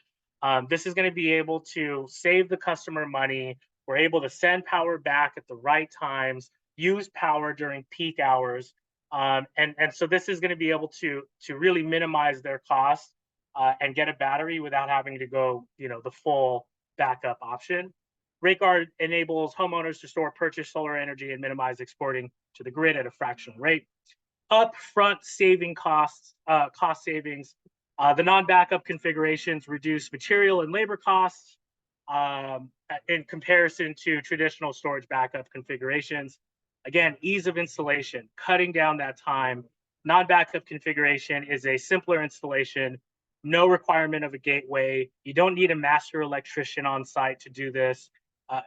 This is going to be able to save the customer money. We're able to send power back at the right times, use power during peak hours. And so this is going to be able to really minimize their costs and get a battery without having to go, you know, the full backup option. RateGuard enables homeowners to store purchased solar energy and minimize exporting to the grid at a fractional rate. Upfront cost savings. The non-backup configurations reduce material and labor costs in comparison to traditional storage backup configurations. Again, ease of installation, cutting down that time. Non-backup configuration is a simpler installation, no requirement of a gateway. You don't need a master electrician on site to do this.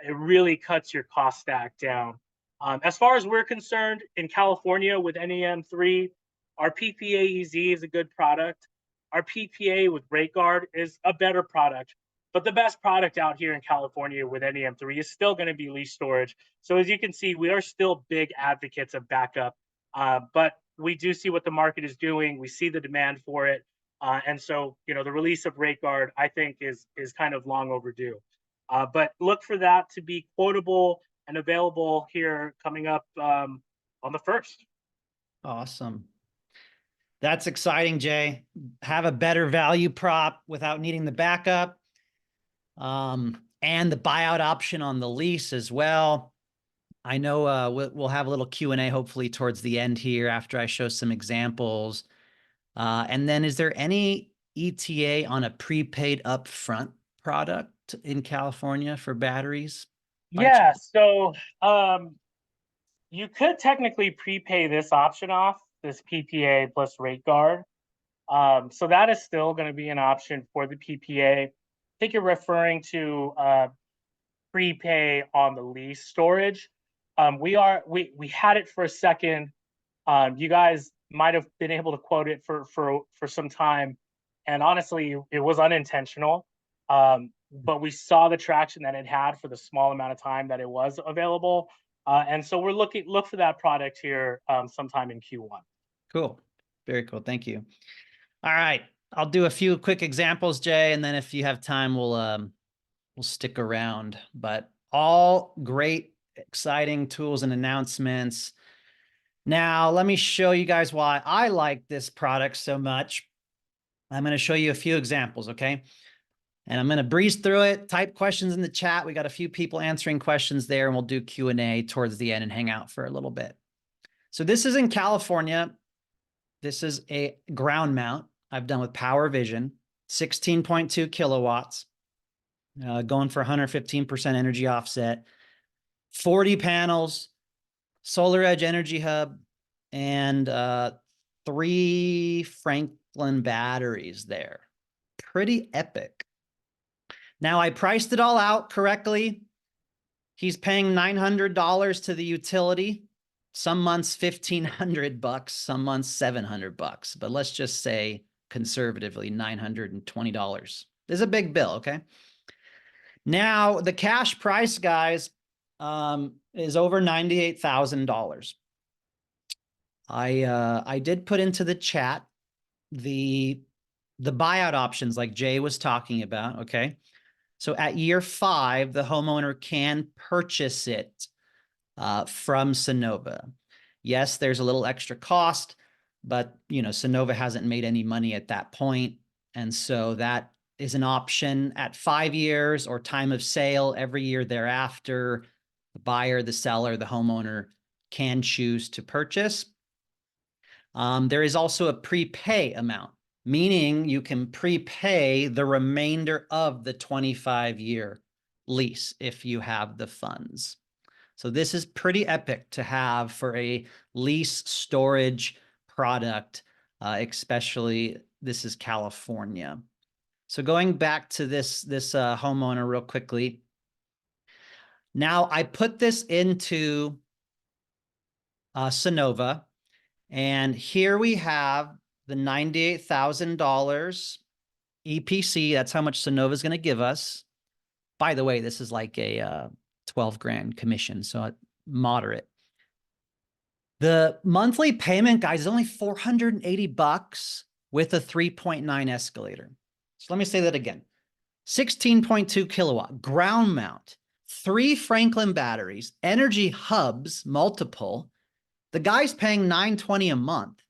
It really cuts your cost stack down. As far as we're concerned, in California with NEM3, our PPA EZ is a good product. Our PPA with RateGuard is a better product. But the best product out here in California with NEM3 is still going to be lease storage. So as you can see, we are still big advocates of backup, but we do see what the market is doing. We see the demand for it. And so, you know, the release of RateGuard, I think, is kind of long overdue. But look for that to be quotable and available here coming up on the 1st. Awesome. That's exciting, Jay. Have a better value prop without needing the backup. And the buyout option on the lease as well. I know we'll have a little Q&A hopefully towards the end here after I show some examples. And then is there any ETA on a prepaid upfront product in California for batteries? Yeah, so you could technically prepay this option off, this PPA plus RateGuard. So that is still going to be an option for the PPA. I think you're referring to prepay on the lease storage. We had it for a second. You guys might have been able to quote it for some time, and honestly, it was unintentional. But we saw the traction that it had for the small amount of time that it was available, and so we're look for that product here sometime in Q1. Cool, very cool. Thank you. All right. I'll do a few quick examples, Jay, and then if you have time, we'll stick around. But all great, exciting tools and announcements. Now, let me show you guys why I like this product so much. I'm going to show you a few examples, okay? And I'm going to breeze through it, type questions in the chat. We got a few people answering questions there, and we'll do Q&A towards the end and hang out for a little bit. So this is in California. This is a ground mount I've done with Powur Vision, 16.2 kilowatts, going for 115% energy offset, 40 panels, Solar Edge Energy Hub, and 3 Franklin batteries there. Pretty epic. Now, I priced it all out correctly. He's paying $900 to the utility. Some months $1,500, some months $700, but let's just say conservatively $920. This is a big bill, okay? Now, the cash price, guys, is over $98,000. I did put into the chat the buyout options like Jay was talking about, okay? So at year 5, the homeowner can purchase it from Sunnova. Yes, there's a little extra cost, but Sunnova hasn't made any money at that point. And so that is an option at 5 years or time of sale every year thereafter. The buyer, the seller, the homeowner can choose to purchase. There is also a prepay amount, meaning you can prepay the remainder of the 25-year lease if you have the funds. So this is pretty epic to have for a lease storage product, especially this is California. So going back to this homeowner real quickly. Now I put this into Sunnova, and here we have the $98,000 EPC. That's how much Sunnova is going to give us. By the way, this is like a 12 grand commission, so moderate. The monthly payment, guys, is only $480 with a 3.9 escalator. So let me say that again. 16.2 kilowatt, ground mount, 3 Franklin batteries, energy hubs, multiple. The guy's paying $920 a month.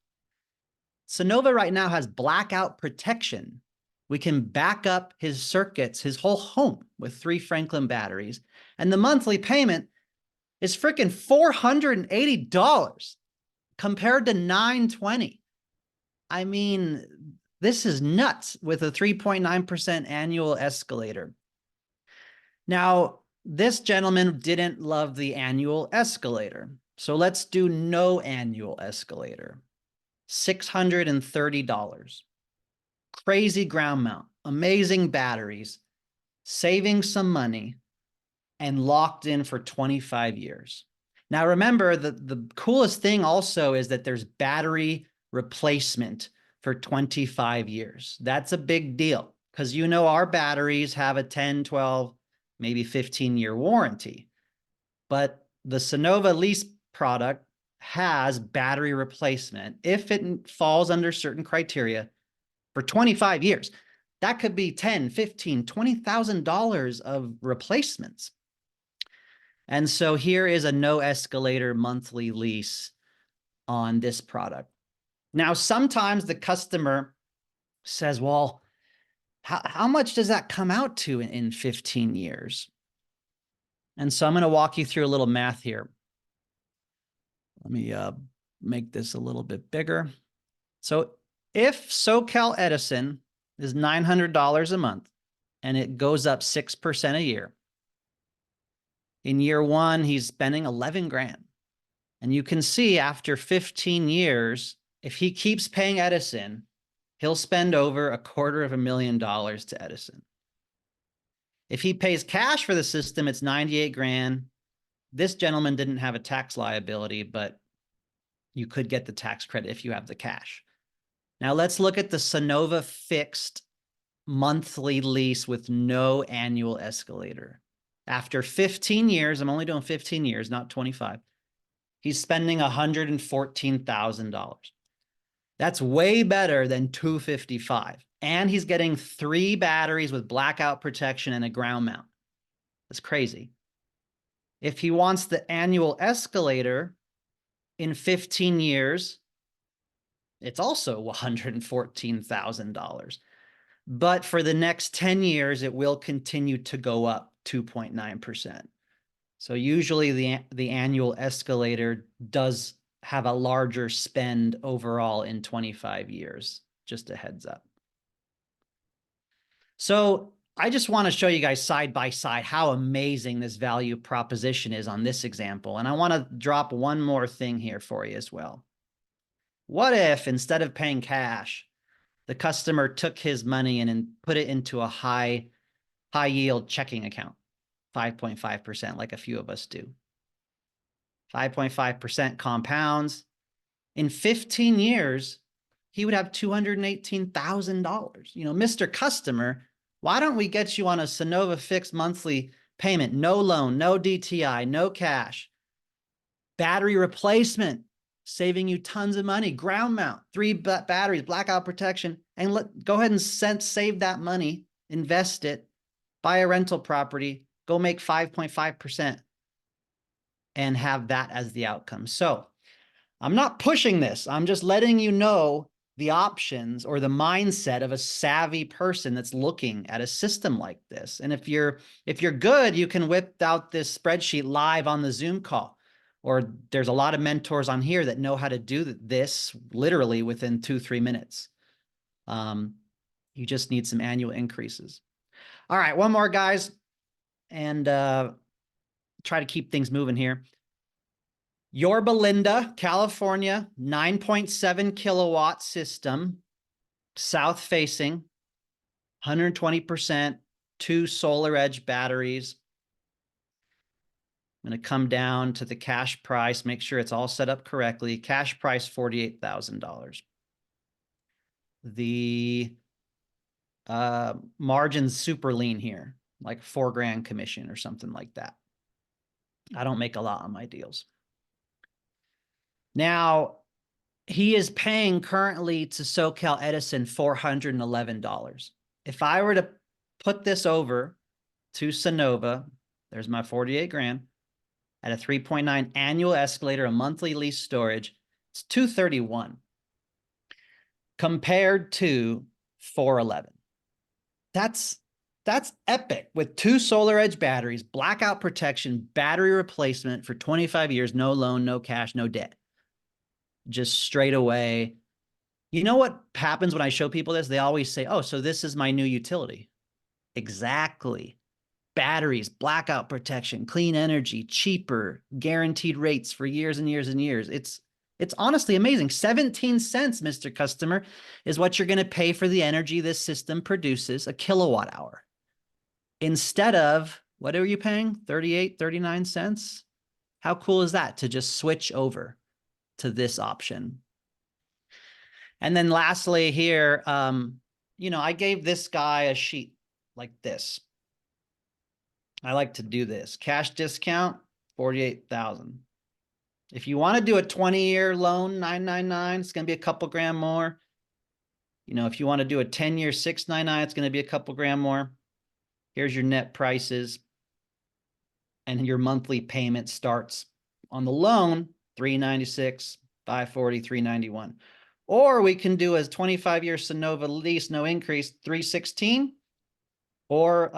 Sunnova right now has blackout protection. We can back up his circuits, his whole home, with 3 Franklin batteries. And the monthly payment is freaking $480 compared to $920. I mean, this is nuts with a 3.9% annual escalator. Now, this gentleman didn't love the annual escalator. So let's do no annual escalator. $630. Crazy ground mount, amazing batteries, saving some money, and locked in for 25 years. Now, remember, the coolest thing also is that there's battery replacement for 25 years. That's a big deal because our batteries have a 10, 12, maybe 15-year warranty. But the Sunnova lease product has battery replacement if it falls under certain criteria for 25 years. That could be $10, $15, $20,000 of replacements. And so here is a no escalator monthly lease on this product. Now, sometimes the customer says, well, how much does that come out to in 15 years? And so I'm going to walk you through a little math here. Let me make this a little bit bigger. So if SoCal Edison is $900 a month and it goes up 6% a year, in year 1, he's spending 11 grand. And you can see after 15 years, if he keeps paying Edison, he'll spend over $250,000 to Edison. If he pays cash for the system, it's 98 grand. This gentleman didn't have a tax liability, but you could get the tax credit if you have the cash. Now let's look at the Sunnova fixed monthly lease with no annual escalator. After 15 years, I'm only doing 15 years, not 25. He's spending $114,000. That's way better than $255. And he's getting 3 batteries with blackout protection and a ground mount. That's crazy. If he wants the annual escalator in 15 years, it's also $114,000. But for the next 10 years, it will continue to go up 2.9%. So usually the annual escalator does have a larger spend overall in 25 years, just a heads up. So I just want to show you guys side by side how amazing this value proposition is on this example. And I want to drop one more thing here for you as well. What if instead of paying cash, the customer took his money and put it into a high yield checking account, 5.5%, like a few of us do. 5.5% compounds. In 15 years, he would have $218,000. Mr. Customer, why don't we get you on a Sunnova fixed monthly payment? No loan, no DTI, no cash. Battery replacement, saving you tons of money. Ground mount, 3 batteries, blackout protection, and go ahead and save that money, invest it, buy a rental property, go make 5.5%. and have that as the outcome. So I'm not pushing this. I'm just letting you know the options or the mindset of a savvy person that's looking at a system like this. And if you're good, you can whip out this spreadsheet live on the Zoom call. Or there's a lot of mentors on here that know how to do this literally within 2-3 minutes. You just need some annual increases. All right, one more, guys, and try to keep things moving here. Your Belinda, California, 9.7 kilowatt system, south facing, 120%, 2 solar edge batteries. I'm going to come down to the cash price, make sure it's all set up correctly. Cash price, $48,000. The margin's super lean here, like $4,000 commission or something like that. I don't make a lot on my deals. Now, he is paying currently to SoCal Edison $411. If I were to put this over to Sunnova, there's my 48 grand at a 3.9 annual escalator, a monthly lease storage, it's 231 compared to 411. That's epic with 2 solar edge batteries, blackout protection, battery replacement for 25 years, no loan, no cash, no debt. Just straight away. You know what happens when I show people this? They always say, oh, so this is my new utility. Exactly. Batteries, blackout protection, clean energy, cheaper, guaranteed rates for years and years and years. It's honestly amazing. 17 cents, Mr. Customer, is what you're going to pay for the energy this system produces, a kilowatt hour. Instead of, what are you paying? 38, 39 cents? How cool is that to just switch over to this option? And then lastly here, you know, I gave this guy a sheet like this. I like to do this. Cash discount, 48,000. If you want to do a 20-year loan, 999, it's going to be a couple grand more. You know, if you want to do a 10-year 699, it's going to be a couple grand more. Here's your net prices. And your monthly payment starts on the loan, 396, 540, 391. Or we can do a 25-year Sunnova lease, no increase, 316. Or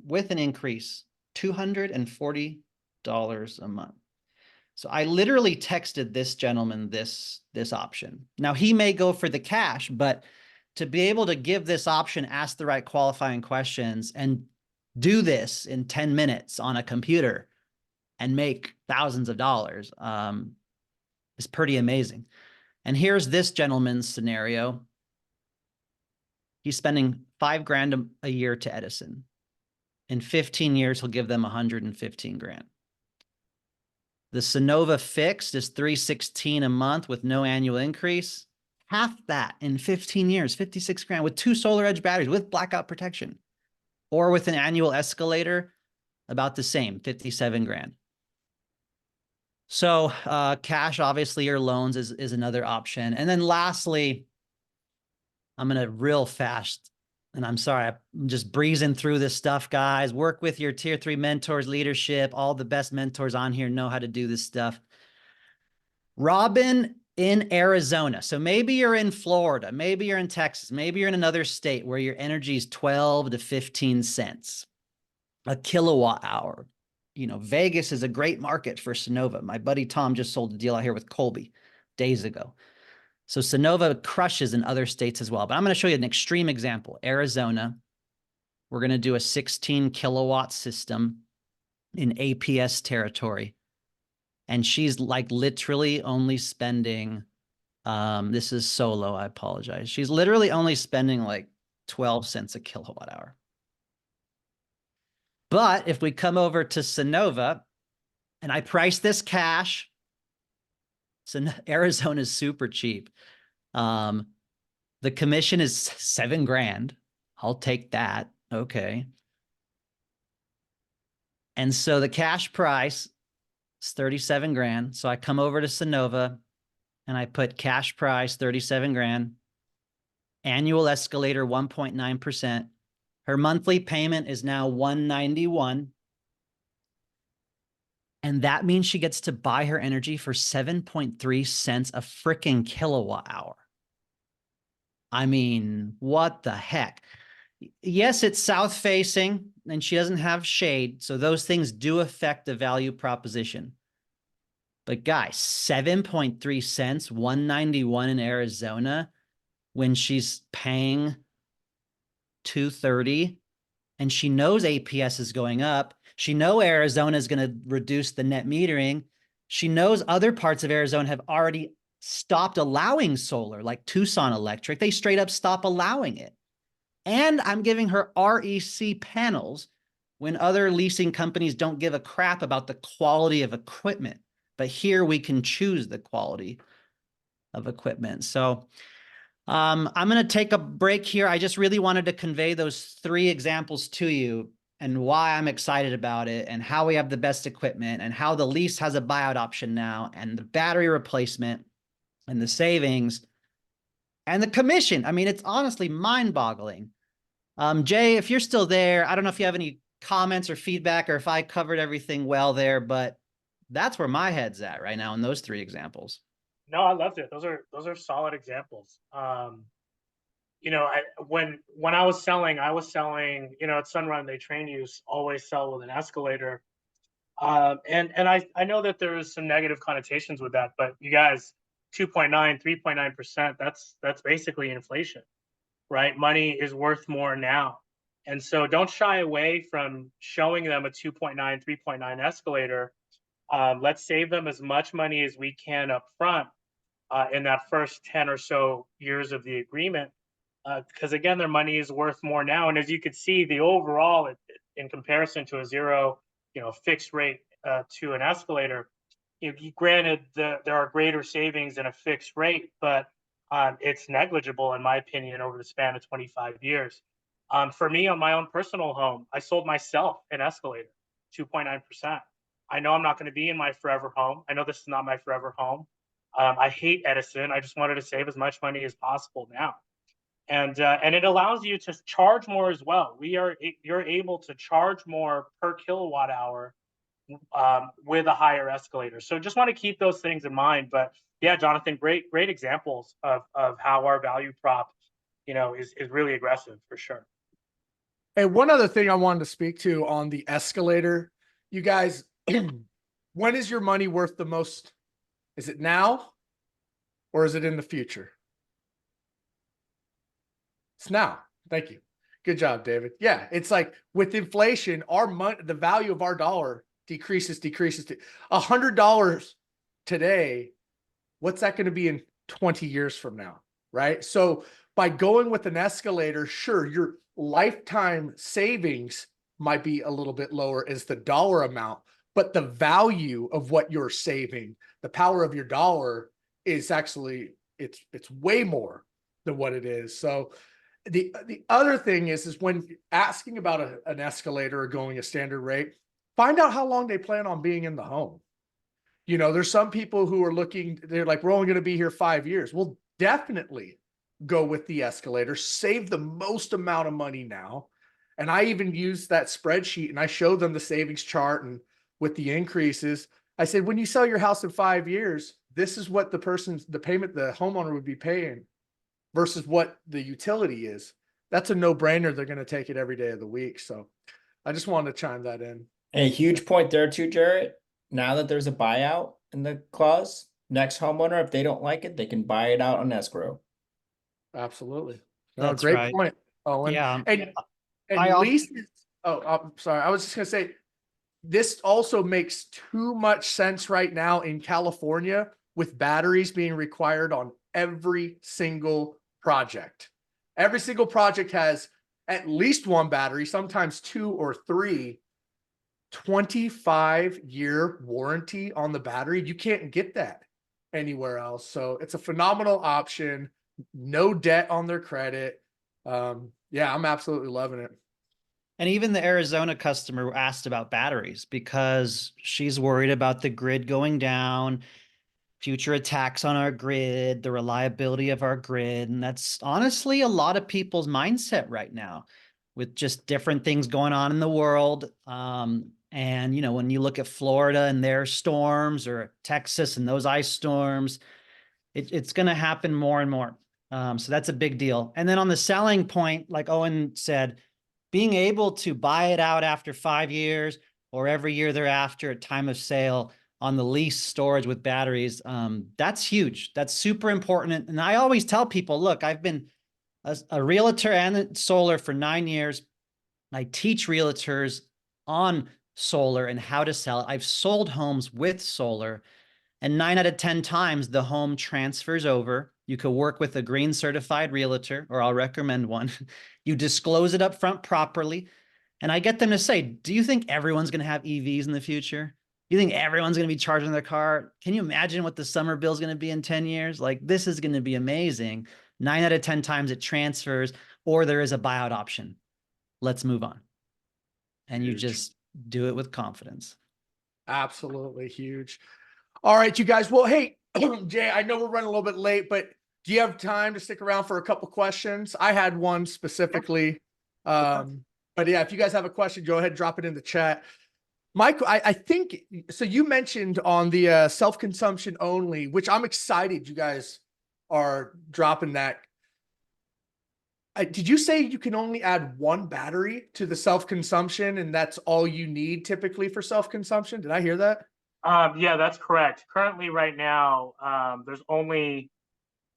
with an increase, $240 a month. So I literally texted this gentleman this option. Now he may go for the cash, but to be able to give this option, ask the right qualifying questions, and do this in 10 minutes on a computer and make thousands of dollars is pretty amazing. And here's this gentleman's scenario. He's spending $5 grand a year to Edison. In 15 years, he'll give them 115 grand. The Sunnova fixed is 316 a month with no annual increase. Half that in 15 years, 56 grand with 2 solar edge batteries with blackout protection. Or with an annual escalator, about the same, 57 grand. So cash, obviously, or loans is another option. And then lastly, I'm going to real fast, and I'm sorry, I'm just breezing through this stuff, guys. Work with your tier 3 mentors, leadership. All the best mentors on here know how to do this stuff. Robin in Arizona. So maybe you're in Florida, maybe you're in Texas, maybe you're in another state where your energy is 12 to 15 cents a kilowatt hour. You know, Vegas is a great market for Sunnova. My buddy Tom just sold a deal out here with Colby days ago. So Sunnova crushes in other states as well. But I'm going to show you an extreme example. Arizona, we're going to do a 16 kilowatt system in APS territory. And she's like literally only spending, this is solo, I apologize. She's literally only spending like 12 cents a kilowatt hour. But if we come over to Sunnova, and I price this cash, so Arizona is super cheap. The commission is 7 grand. I'll take that. Okay. And so the cash price is 37 grand. So I come over to Sunnova and I put cash price 37 grand, annual escalator 1.9%. Her monthly payment is now 191. And that means she gets to buy her energy for 7.3 cents a freaking kilowatt hour. I mean, what the heck? Yes, it's south facing and she doesn't have shade. So those things do affect the value proposition. But guys, 7.3 cents, 191 in Arizona when she's paying 230 and she knows APS is going up. She knows Arizona is going to reduce the net metering. She knows other parts of Arizona have already stopped allowing solar, like Tucson Electric. They straight up stop allowing it. And I'm giving her REC panels when other leasing companies don't give a crap about the quality of equipment. But here we can choose the quality of equipment. So I'm going to take a break here. I just really wanted to convey those 3 examples to you and why I'm excited about it and how we have the best equipment and how the lease has a buyout option now and the battery replacement and the savings and the commission. I mean, it's honestly mind-boggling. Jay, if you're still there, I don't know if you have any comments or feedback or if I covered everything well there, but that's where my head's at right now in those 3 examples. No, I loved it. Those are solid examples. You know, when I was selling, you know, at Sunrun, they train you always sell with an escalator. And I know that there is some negative connotations with that, but you guys, 2.9, 3.9%, that's basically inflation, right? Money is worth more now. And so don't shy away from showing them a 2.9, 3.9 escalator. Let's save them as much money as we can up front in that first 10 or so years of the agreement. Because again, their money is worth more now. And as you could see, the overall in comparison to a zero, you know, fixed rate to an escalator, you know, granted there are greater savings in a fixed rate, but it's negligible in my opinion over the span of 25 years. For me, on my own personal home, I sold myself an escalator, 2.9%. I know I'm not going to be in my forever home. I know this is not my forever home. I hate Edison. I just wanted to save as much money as possible now. And it allows you to charge more as well. You're able to charge more per kilowatt hour with a higher escalator. So just want to keep those things in mind. But yeah, Jonathan, great examples of how our value prop, you know, is really aggressive for sure. Hey, one other thing I wanted to speak to on the escalator, you guys, when is your money worth the most? Is it now or is it in the future? It's now. Thank you. Good job, David. Yeah, it's like with inflation, our money, the value of our dollar decreases to $100 today. What's that going to be in 20 years from now? Right. So by going with an escalator, sure, your lifetime savings might be a little bit lower as the dollar amount, but the value of what you're saving, the power of your dollar is actually, it's way more than what it is. So the other thing is when asking about an escalator or going a standard rate, find out how long they plan on being in the home. You know, there's some people who are looking, they're like, we're only going to be here 5 years. Well, definitely go with the escalator, save the most amount of money now. And I even use that spreadsheet and I show them the savings chart and with the increases. I said, when you sell your house in 5 years, this is what the payment the homeowner would be paying versus what the utility is. That's a no-brainer. They're going to take it every day of the week. So I just wanted to chime that in. And a huge point there too, Jarrett. Now that there's a buyout in the clause, next homeowner, if they don't like it, they can buy it out on escrow. Absolutely. No, That's great right. point. Oh, Yeah. And I also- leases. Oh, I'm sorry. I was just going to say, this also makes too much sense right now in California with batteries being required on every single project. Every single project has at least one battery, sometimes 2 or 3. 25-year warranty on the battery. You can't get that anywhere else. So it's a phenomenal option. No debt on their credit. Yeah, I'm absolutely loving it. And even the Arizona customer asked about batteries because she's worried about the grid going down, future attacks on our grid, the reliability of our grid. And that's honestly a lot of people's mindset right now with just different things going on in the world. And, you know, when you look at Florida and their storms, or Texas and those ice storms, it's going to happen more and more. So that's a big deal. And then on the selling point, like Owen said, being able to buy it out after 5 years or every year thereafter at time of sale on the lease storage with batteries, that's huge. That's super important. And I always tell people, look, I've been a realtor and solar for 9 years. I teach realtors on solar and how to sell it. I've sold homes with solar, and 9 out of 10 times the home transfers over. You could work with a green certified realtor, or I'll recommend one. You disclose it up front properly. And I get them to say, do you think everyone's going to have EVs in the future? Do you think everyone's going to be charging their car? Can you imagine what the summer bill is going to be in 10 years? Like, this is going to be amazing. 9 out of 10 times it transfers, or there is a buyout option. Let's move on. And you just do it with confidence. Absolutely huge. All right, you guys. Well, hey, Jay, I know we're running a little bit late, but do you have time to stick around for a couple questions? I had one specifically. But yeah, if you guys have a question, go ahead and drop it in the chat. Mike, I think, so you mentioned on the self-consumption only, which I'm excited you guys are dropping that. Did you say you can only add one battery to the self-consumption and that's all you need typically for self-consumption? Did I hear that? Yeah, that's correct. Currently, right now, there's only,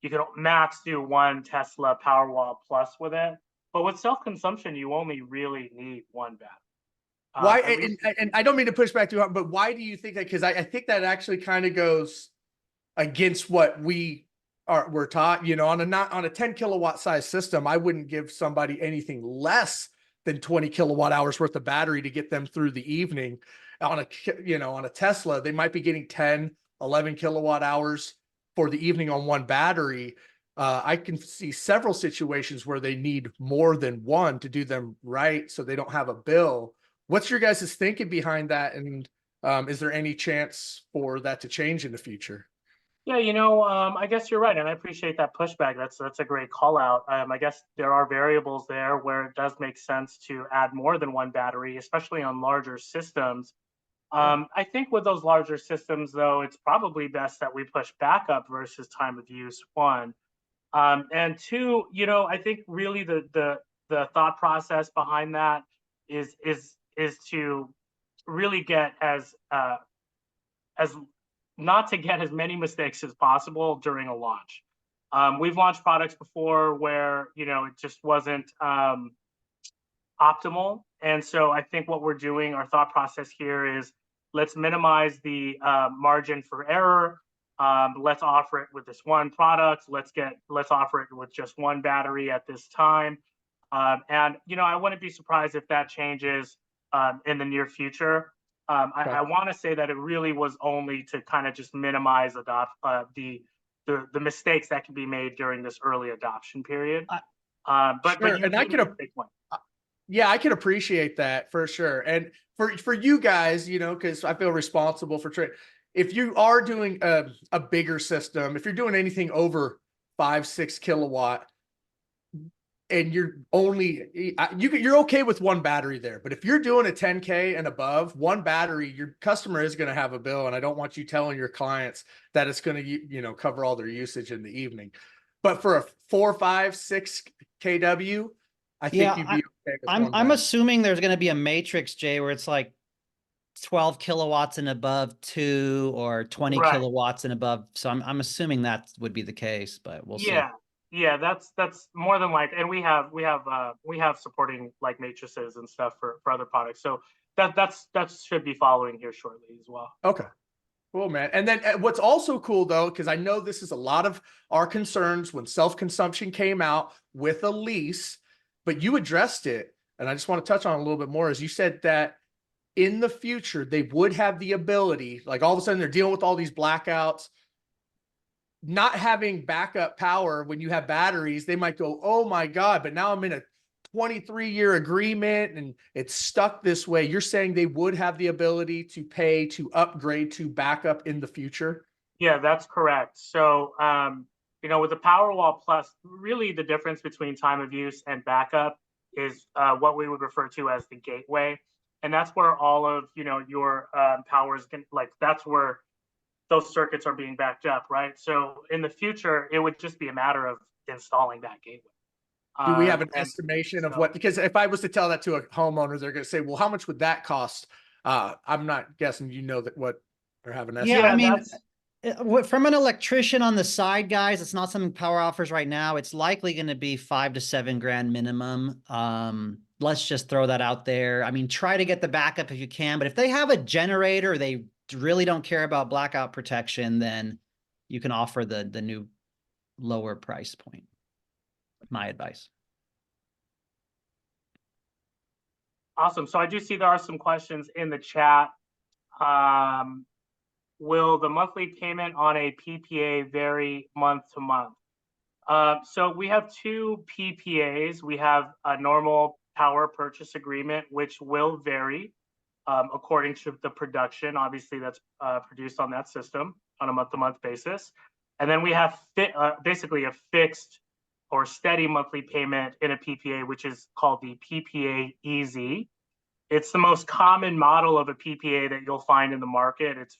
you can max do 1 Tesla Powerwall Plus with it. But with self-consumption, you only really need 1 battery. Why? And I don't mean to push back too hard, but why do you think that? Because I think that actually kind of goes against what we're taught. You know, on a 10 kilowatt size system, I wouldn't give somebody anything less than 20 kilowatt hours worth of battery to get them through the evening. On a Tesla, they might be getting 10, 11 kilowatt hours for the evening on one battery. I can see several situations where they need more than one to do them right, so they don't have a bill. What's your guys' thinking behind that? And is there any chance for that to change in the future? Yeah, I guess you're right, and I appreciate that pushback. That's a great call out. I guess there are variables there where it does make sense to add more than 1 battery, especially on larger systems. I think with those larger systems, though, it's probably best that we push backup versus time of use, 1. And 2, I think really the thought process behind that is to really get as not to get as many mistakes as possible during a launch. We've launched products before where it just wasn't optimal, and so I think what we're doing, our thought process here is, let's minimize the margin for error. Let's offer it with this 1 product. Let's offer it with just 1 battery at this time. And I wouldn't be surprised if that changes in the near future. I want to say that it really was only to kind of just minimize the mistakes that can be made during this early adoption period. But sure. you And I could, yeah, I can appreciate that for sure. And for you guys, because I feel responsible for trade. If you are doing a bigger system, if you're doing anything over 5-6 kilowatt, and you're okay with 1 battery there, but if you're doing a 10K and above, 1 battery, your customer is going to have a bill, and I don't want you telling your clients that it's going to cover all their usage in the evening. But for a 4, 5, 6 kW, I think you'd be okay with I'm assuming there's going to be a matrix, Jay, where it's like 12 kilowatts and above 2, or 20 kilowatts and above. So I'm assuming that would be the case, but we'll see. Yeah, that's more than likely, and we have supporting like matrices and stuff for other products. So that should be following here shortly as well. Okay, cool, man. And then what's also cool though, because I know this is a lot of our concerns when self-consumption came out with a lease, but you addressed it, and I just want to touch on it a little bit more. As you said that in the future they would have the ability, like all of a sudden they're dealing with all these blackouts. Not having backup power when you have batteries, they might go, oh my God, but now I'm in a 23-year agreement and it's stuck this way. You're saying they would have the ability to pay to upgrade to backup in the future? Yeah, that's correct. So, with the Powerwall Plus, really the difference between time of use and backup is what we would refer to as the gateway. and that's where all of your powers can, like, that's where those circuits are being backed up, right? So in the future, it would just be a matter of installing that gateway. Do we have an And estimation of so- what? Because if I was to tell that to a homeowner, they're going to say, "Well, how much would that cost?" I'm not guessing. You know that what or have an estimate. Yeah, I mean, that's- from an electrician on the side, guys, it's not something Power offers right now. It's likely going to be 5 to 7 grand minimum. Let's just throw that out there. I mean, try to get the backup if you can, but if they have a generator, they really don't care about blackout protection, then you can offer the new lower price point. My advice. Awesome. So I do see there are some questions in the chat. Will the monthly payment on a PPA vary month to month? So we have 2 PPAs. We have a normal power purchase agreement, which will vary according to the production, obviously, that's produced on that system on a month-to-month basis. And then we have basically a fixed or steady monthly payment in a PPA, which is called the PPA EZ. It's the most common model of a PPA that you'll find in the market. It's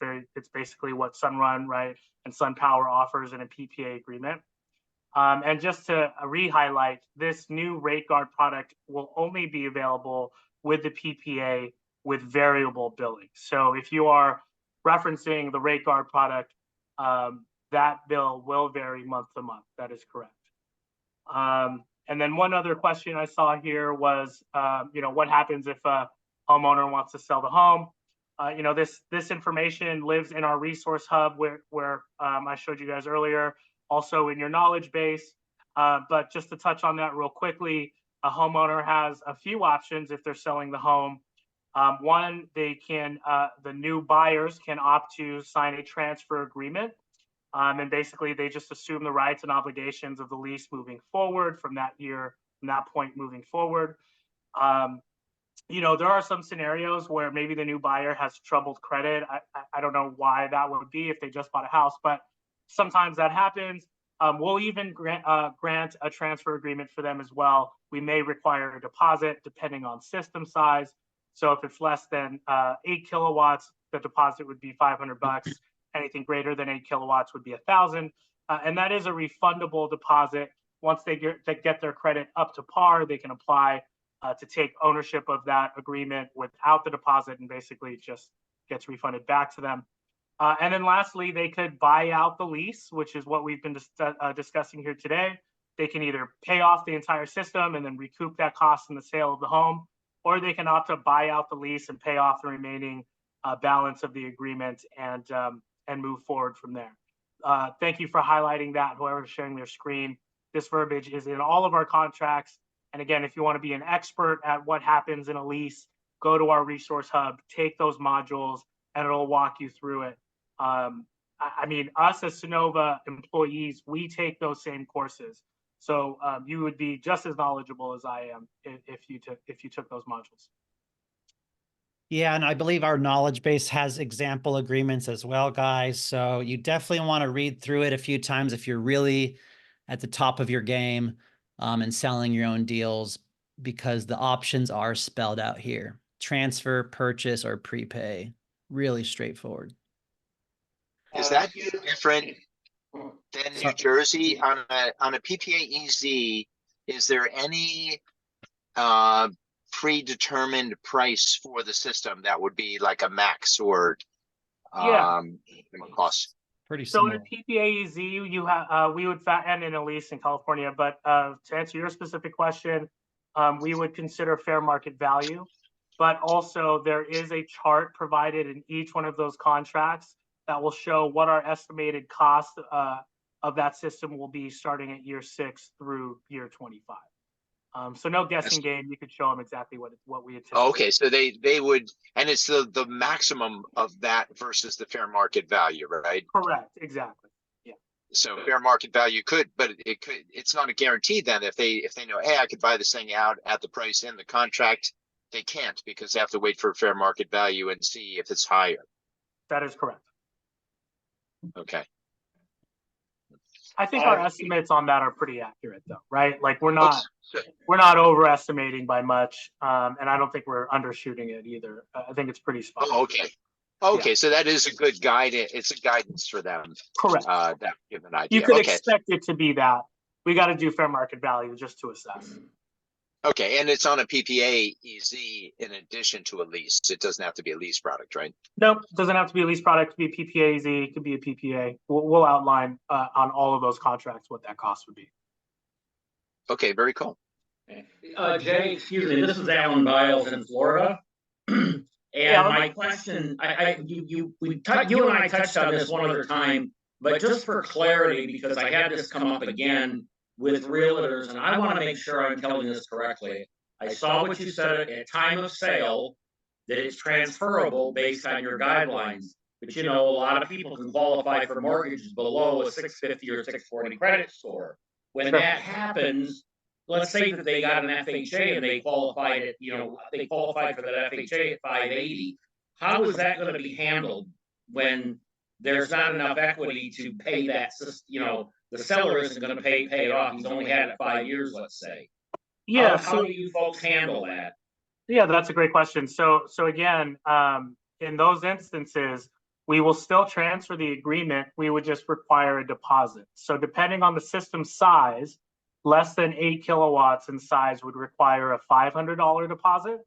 basically what Sunrun, right, and SunPower offers in a PPA agreement. And just to re-highlight, this new rate guard product will only be available with the PPA with variable billing. So if you are referencing the rate guard product, that bill will vary month to month. That is correct. And then one other question I saw here was, what happens if a homeowner wants to sell the home? This information lives in our resource hub where I showed you guys earlier, also in your knowledge base. But just to touch on that real quickly, a homeowner has a few options if they're selling the home. One, the new buyers can opt to sign a transfer agreement. And basically, they just assume the rights and obligations of the lease moving forward from that point moving forward. There are some scenarios where maybe the new buyer has troubled credit. I don't know why that would be if they just bought a house, but sometimes that happens. We'll even grant a transfer agreement for them as well. We may require a deposit depending on system size. So if it's less than 8 kilowatts, the deposit would be $500. Anything greater than 8 kilowatts would be $1,000. And that is a refundable deposit. Once they get their credit up to par, they can apply to take ownership of that agreement without the deposit, and basically it just gets refunded back to them. And then lastly, they could buy out the lease, which is what we've been discussing here today. They can either pay off the entire system and then recoup that cost in the sale of the home, or they can opt to buy out the lease and pay off the remaining balance of the agreement and move forward from there. Thank you for highlighting that, whoever's sharing their screen. This verbiage is in all of our contracts. And again, if you want to be an expert at what happens in a lease, go to our resource hub, take those modules, and it'll walk you through it. I mean, us as Sunnova employees, we take those same courses. So you would be just as knowledgeable as I am if you took those modules. Yeah, and I believe our knowledge base has example agreements as well, guys. So you definitely want to read through it a few times if you're really at the top of your game and selling your own deals, because the options are spelled out here: transfer, purchase, or prepay. Really straightforward. Is that different than New Jersey on a PPA EZ? Is there any predetermined price for the system that would be like a max or cost? Pretty So similar. in a PPA EZ, you have we would and in a lease in California. But to answer your specific question, we would consider fair market value. But also there is a chart provided in each one of those contracts that will show what our estimated cost of that system will be starting at year 6 through year 25. So no guessing game. You could show them exactly what we anticipate. Okay, so they would, and it's the maximum of that versus the fair market value, right? Correct. Exactly. Yeah. So fair market value it's not a guarantee then if they know, hey, I could buy this thing out at the price in the contract. They can't, because they have to wait for fair market value and see if it's higher. That is correct. Okay. I think our estimates on that are pretty accurate though, right? Like we're not So- overestimating by much. And I don't think we're undershooting it either. I think it's pretty spot on. Oh, okay. Okay, so that is a good guide. It's a guidance for them. Correct. That give an idea. You could Okay. expect it to be that. We got to do fair market value just to assess. Okay, and it's on a PPA EZ in addition to a lease. It doesn't have to be a lease product, right? Nope, it doesn't have to be a lease product. It could be a PPA Z, it could be a PPA. We'll outline on all of those contracts what that cost would be. Okay, very cool. Jay, excuse me, this is Alan Biles in Florida. And my question, you and I touched on this one other time, but just for clarity, because I had this come up again with realtors, and I want to make sure I'm telling this correctly. I saw what you said at time of sale, that it's transferable based on your guidelines. But you know, a lot of people can qualify for mortgages below a 650 or 640 credit score. When that happens, let's say that they got an FHA and they qualified it, they qualified for that FHA at 580. How is that going to be handled when there's not enough equity to pay that? The seller isn't going to pay it off. He's only had it 5 years, let's say. Yeah. How do you folks handle that? Yeah, that's a great question. So again, in those instances, we will still transfer the agreement. We would just require a deposit. So depending on the system size, less than 8 kilowatts in size would require a $500 deposit,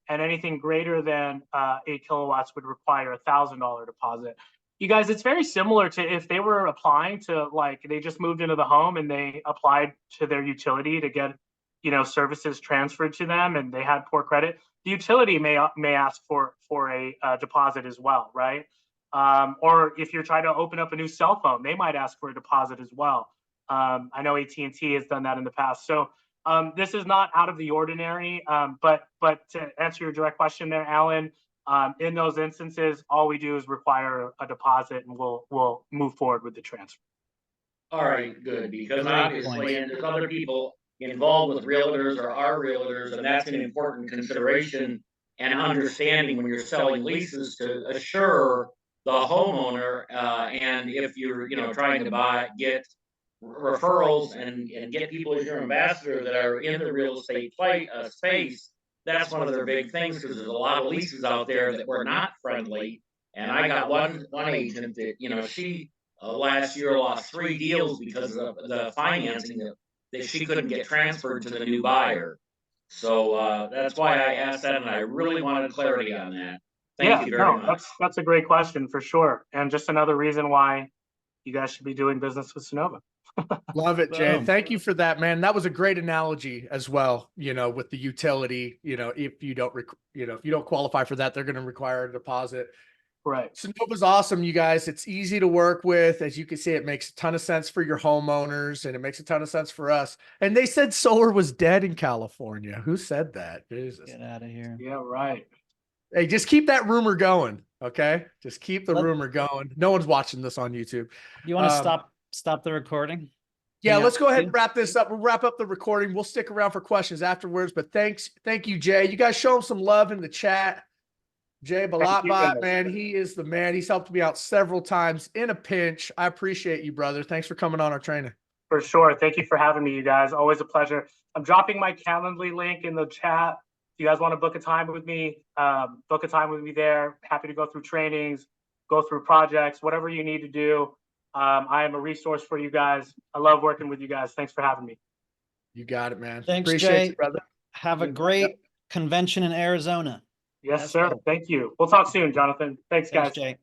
and anything greater than 8 kilowatts would require a $1,000 deposit. You guys, it's very similar to if they were applying to, like, they just moved into the home and they applied to their utility to get, services transferred to them, and they had poor credit. The utility may ask for a deposit as well, right? Or if you're trying to open up a new cell phone, they might ask for a deposit as well. I know AT&T has done that in the past. So this is not out of the ordinary. But to answer your direct question there, Alan, in those instances, all we do is require a deposit, and we'll move forward with the transfer. All right, good, because obviously, and there's other people involved with realtors or our realtors, and that's an important consideration and understanding when you're selling leases to assure the homeowner, and if you're trying to get referrals and get people as your ambassador that are in the real estate space, that's one of their big things, because there's a lot of leases out there that were not friendly. And I got one agent that she last year lost 3 deals because of the financing that she couldn't get transferred to the new buyer. So that's why I asked that, and I really wanted clarity on that. Thank you very much. That's a great question for sure, and just another reason why you guys should be doing business with Sunnova. Love it, Jay. Thank you for that, man. That was a great analogy as well. With the utility, if you don't qualify for that, they're going to require a deposit. Right. Sunnova's awesome, you guys. It's easy to work with. As you can see, it makes a ton of sense for your homeowners, and it makes a ton of sense for us. And they said solar was dead in California. Who said that? Jesus. Get out of here. Yeah, right. Hey, just keep that rumor going, okay? Just keep the rumor going. No one's watching this on YouTube. You want to stop the recording? Yeah, let's go ahead and wrap this up. We'll wrap up the recording. We'll stick around for questions afterwards, but thank you, Jay. You guys show him some love in the chat. Jay Balatbat, man, he is the man. He's helped me out several times in a pinch. I appreciate you, brother. Thanks for coming on our training. For sure. Thank you for having me, you guys. Always a pleasure. I'm dropping my Calendly link in the chat. If you guys want to book a time with me, book a time with me there. Happy to go through trainings, go through projects, whatever you need to do. I am a resource for you guys. I love working with you guys. Thanks for having me. You got it, man. Thanks, Appreciate Jay. you, brother. Have a great convention in Arizona. Yes, sir. Thank you. We'll talk soon, Jonathan. Thanks, guys. Jay.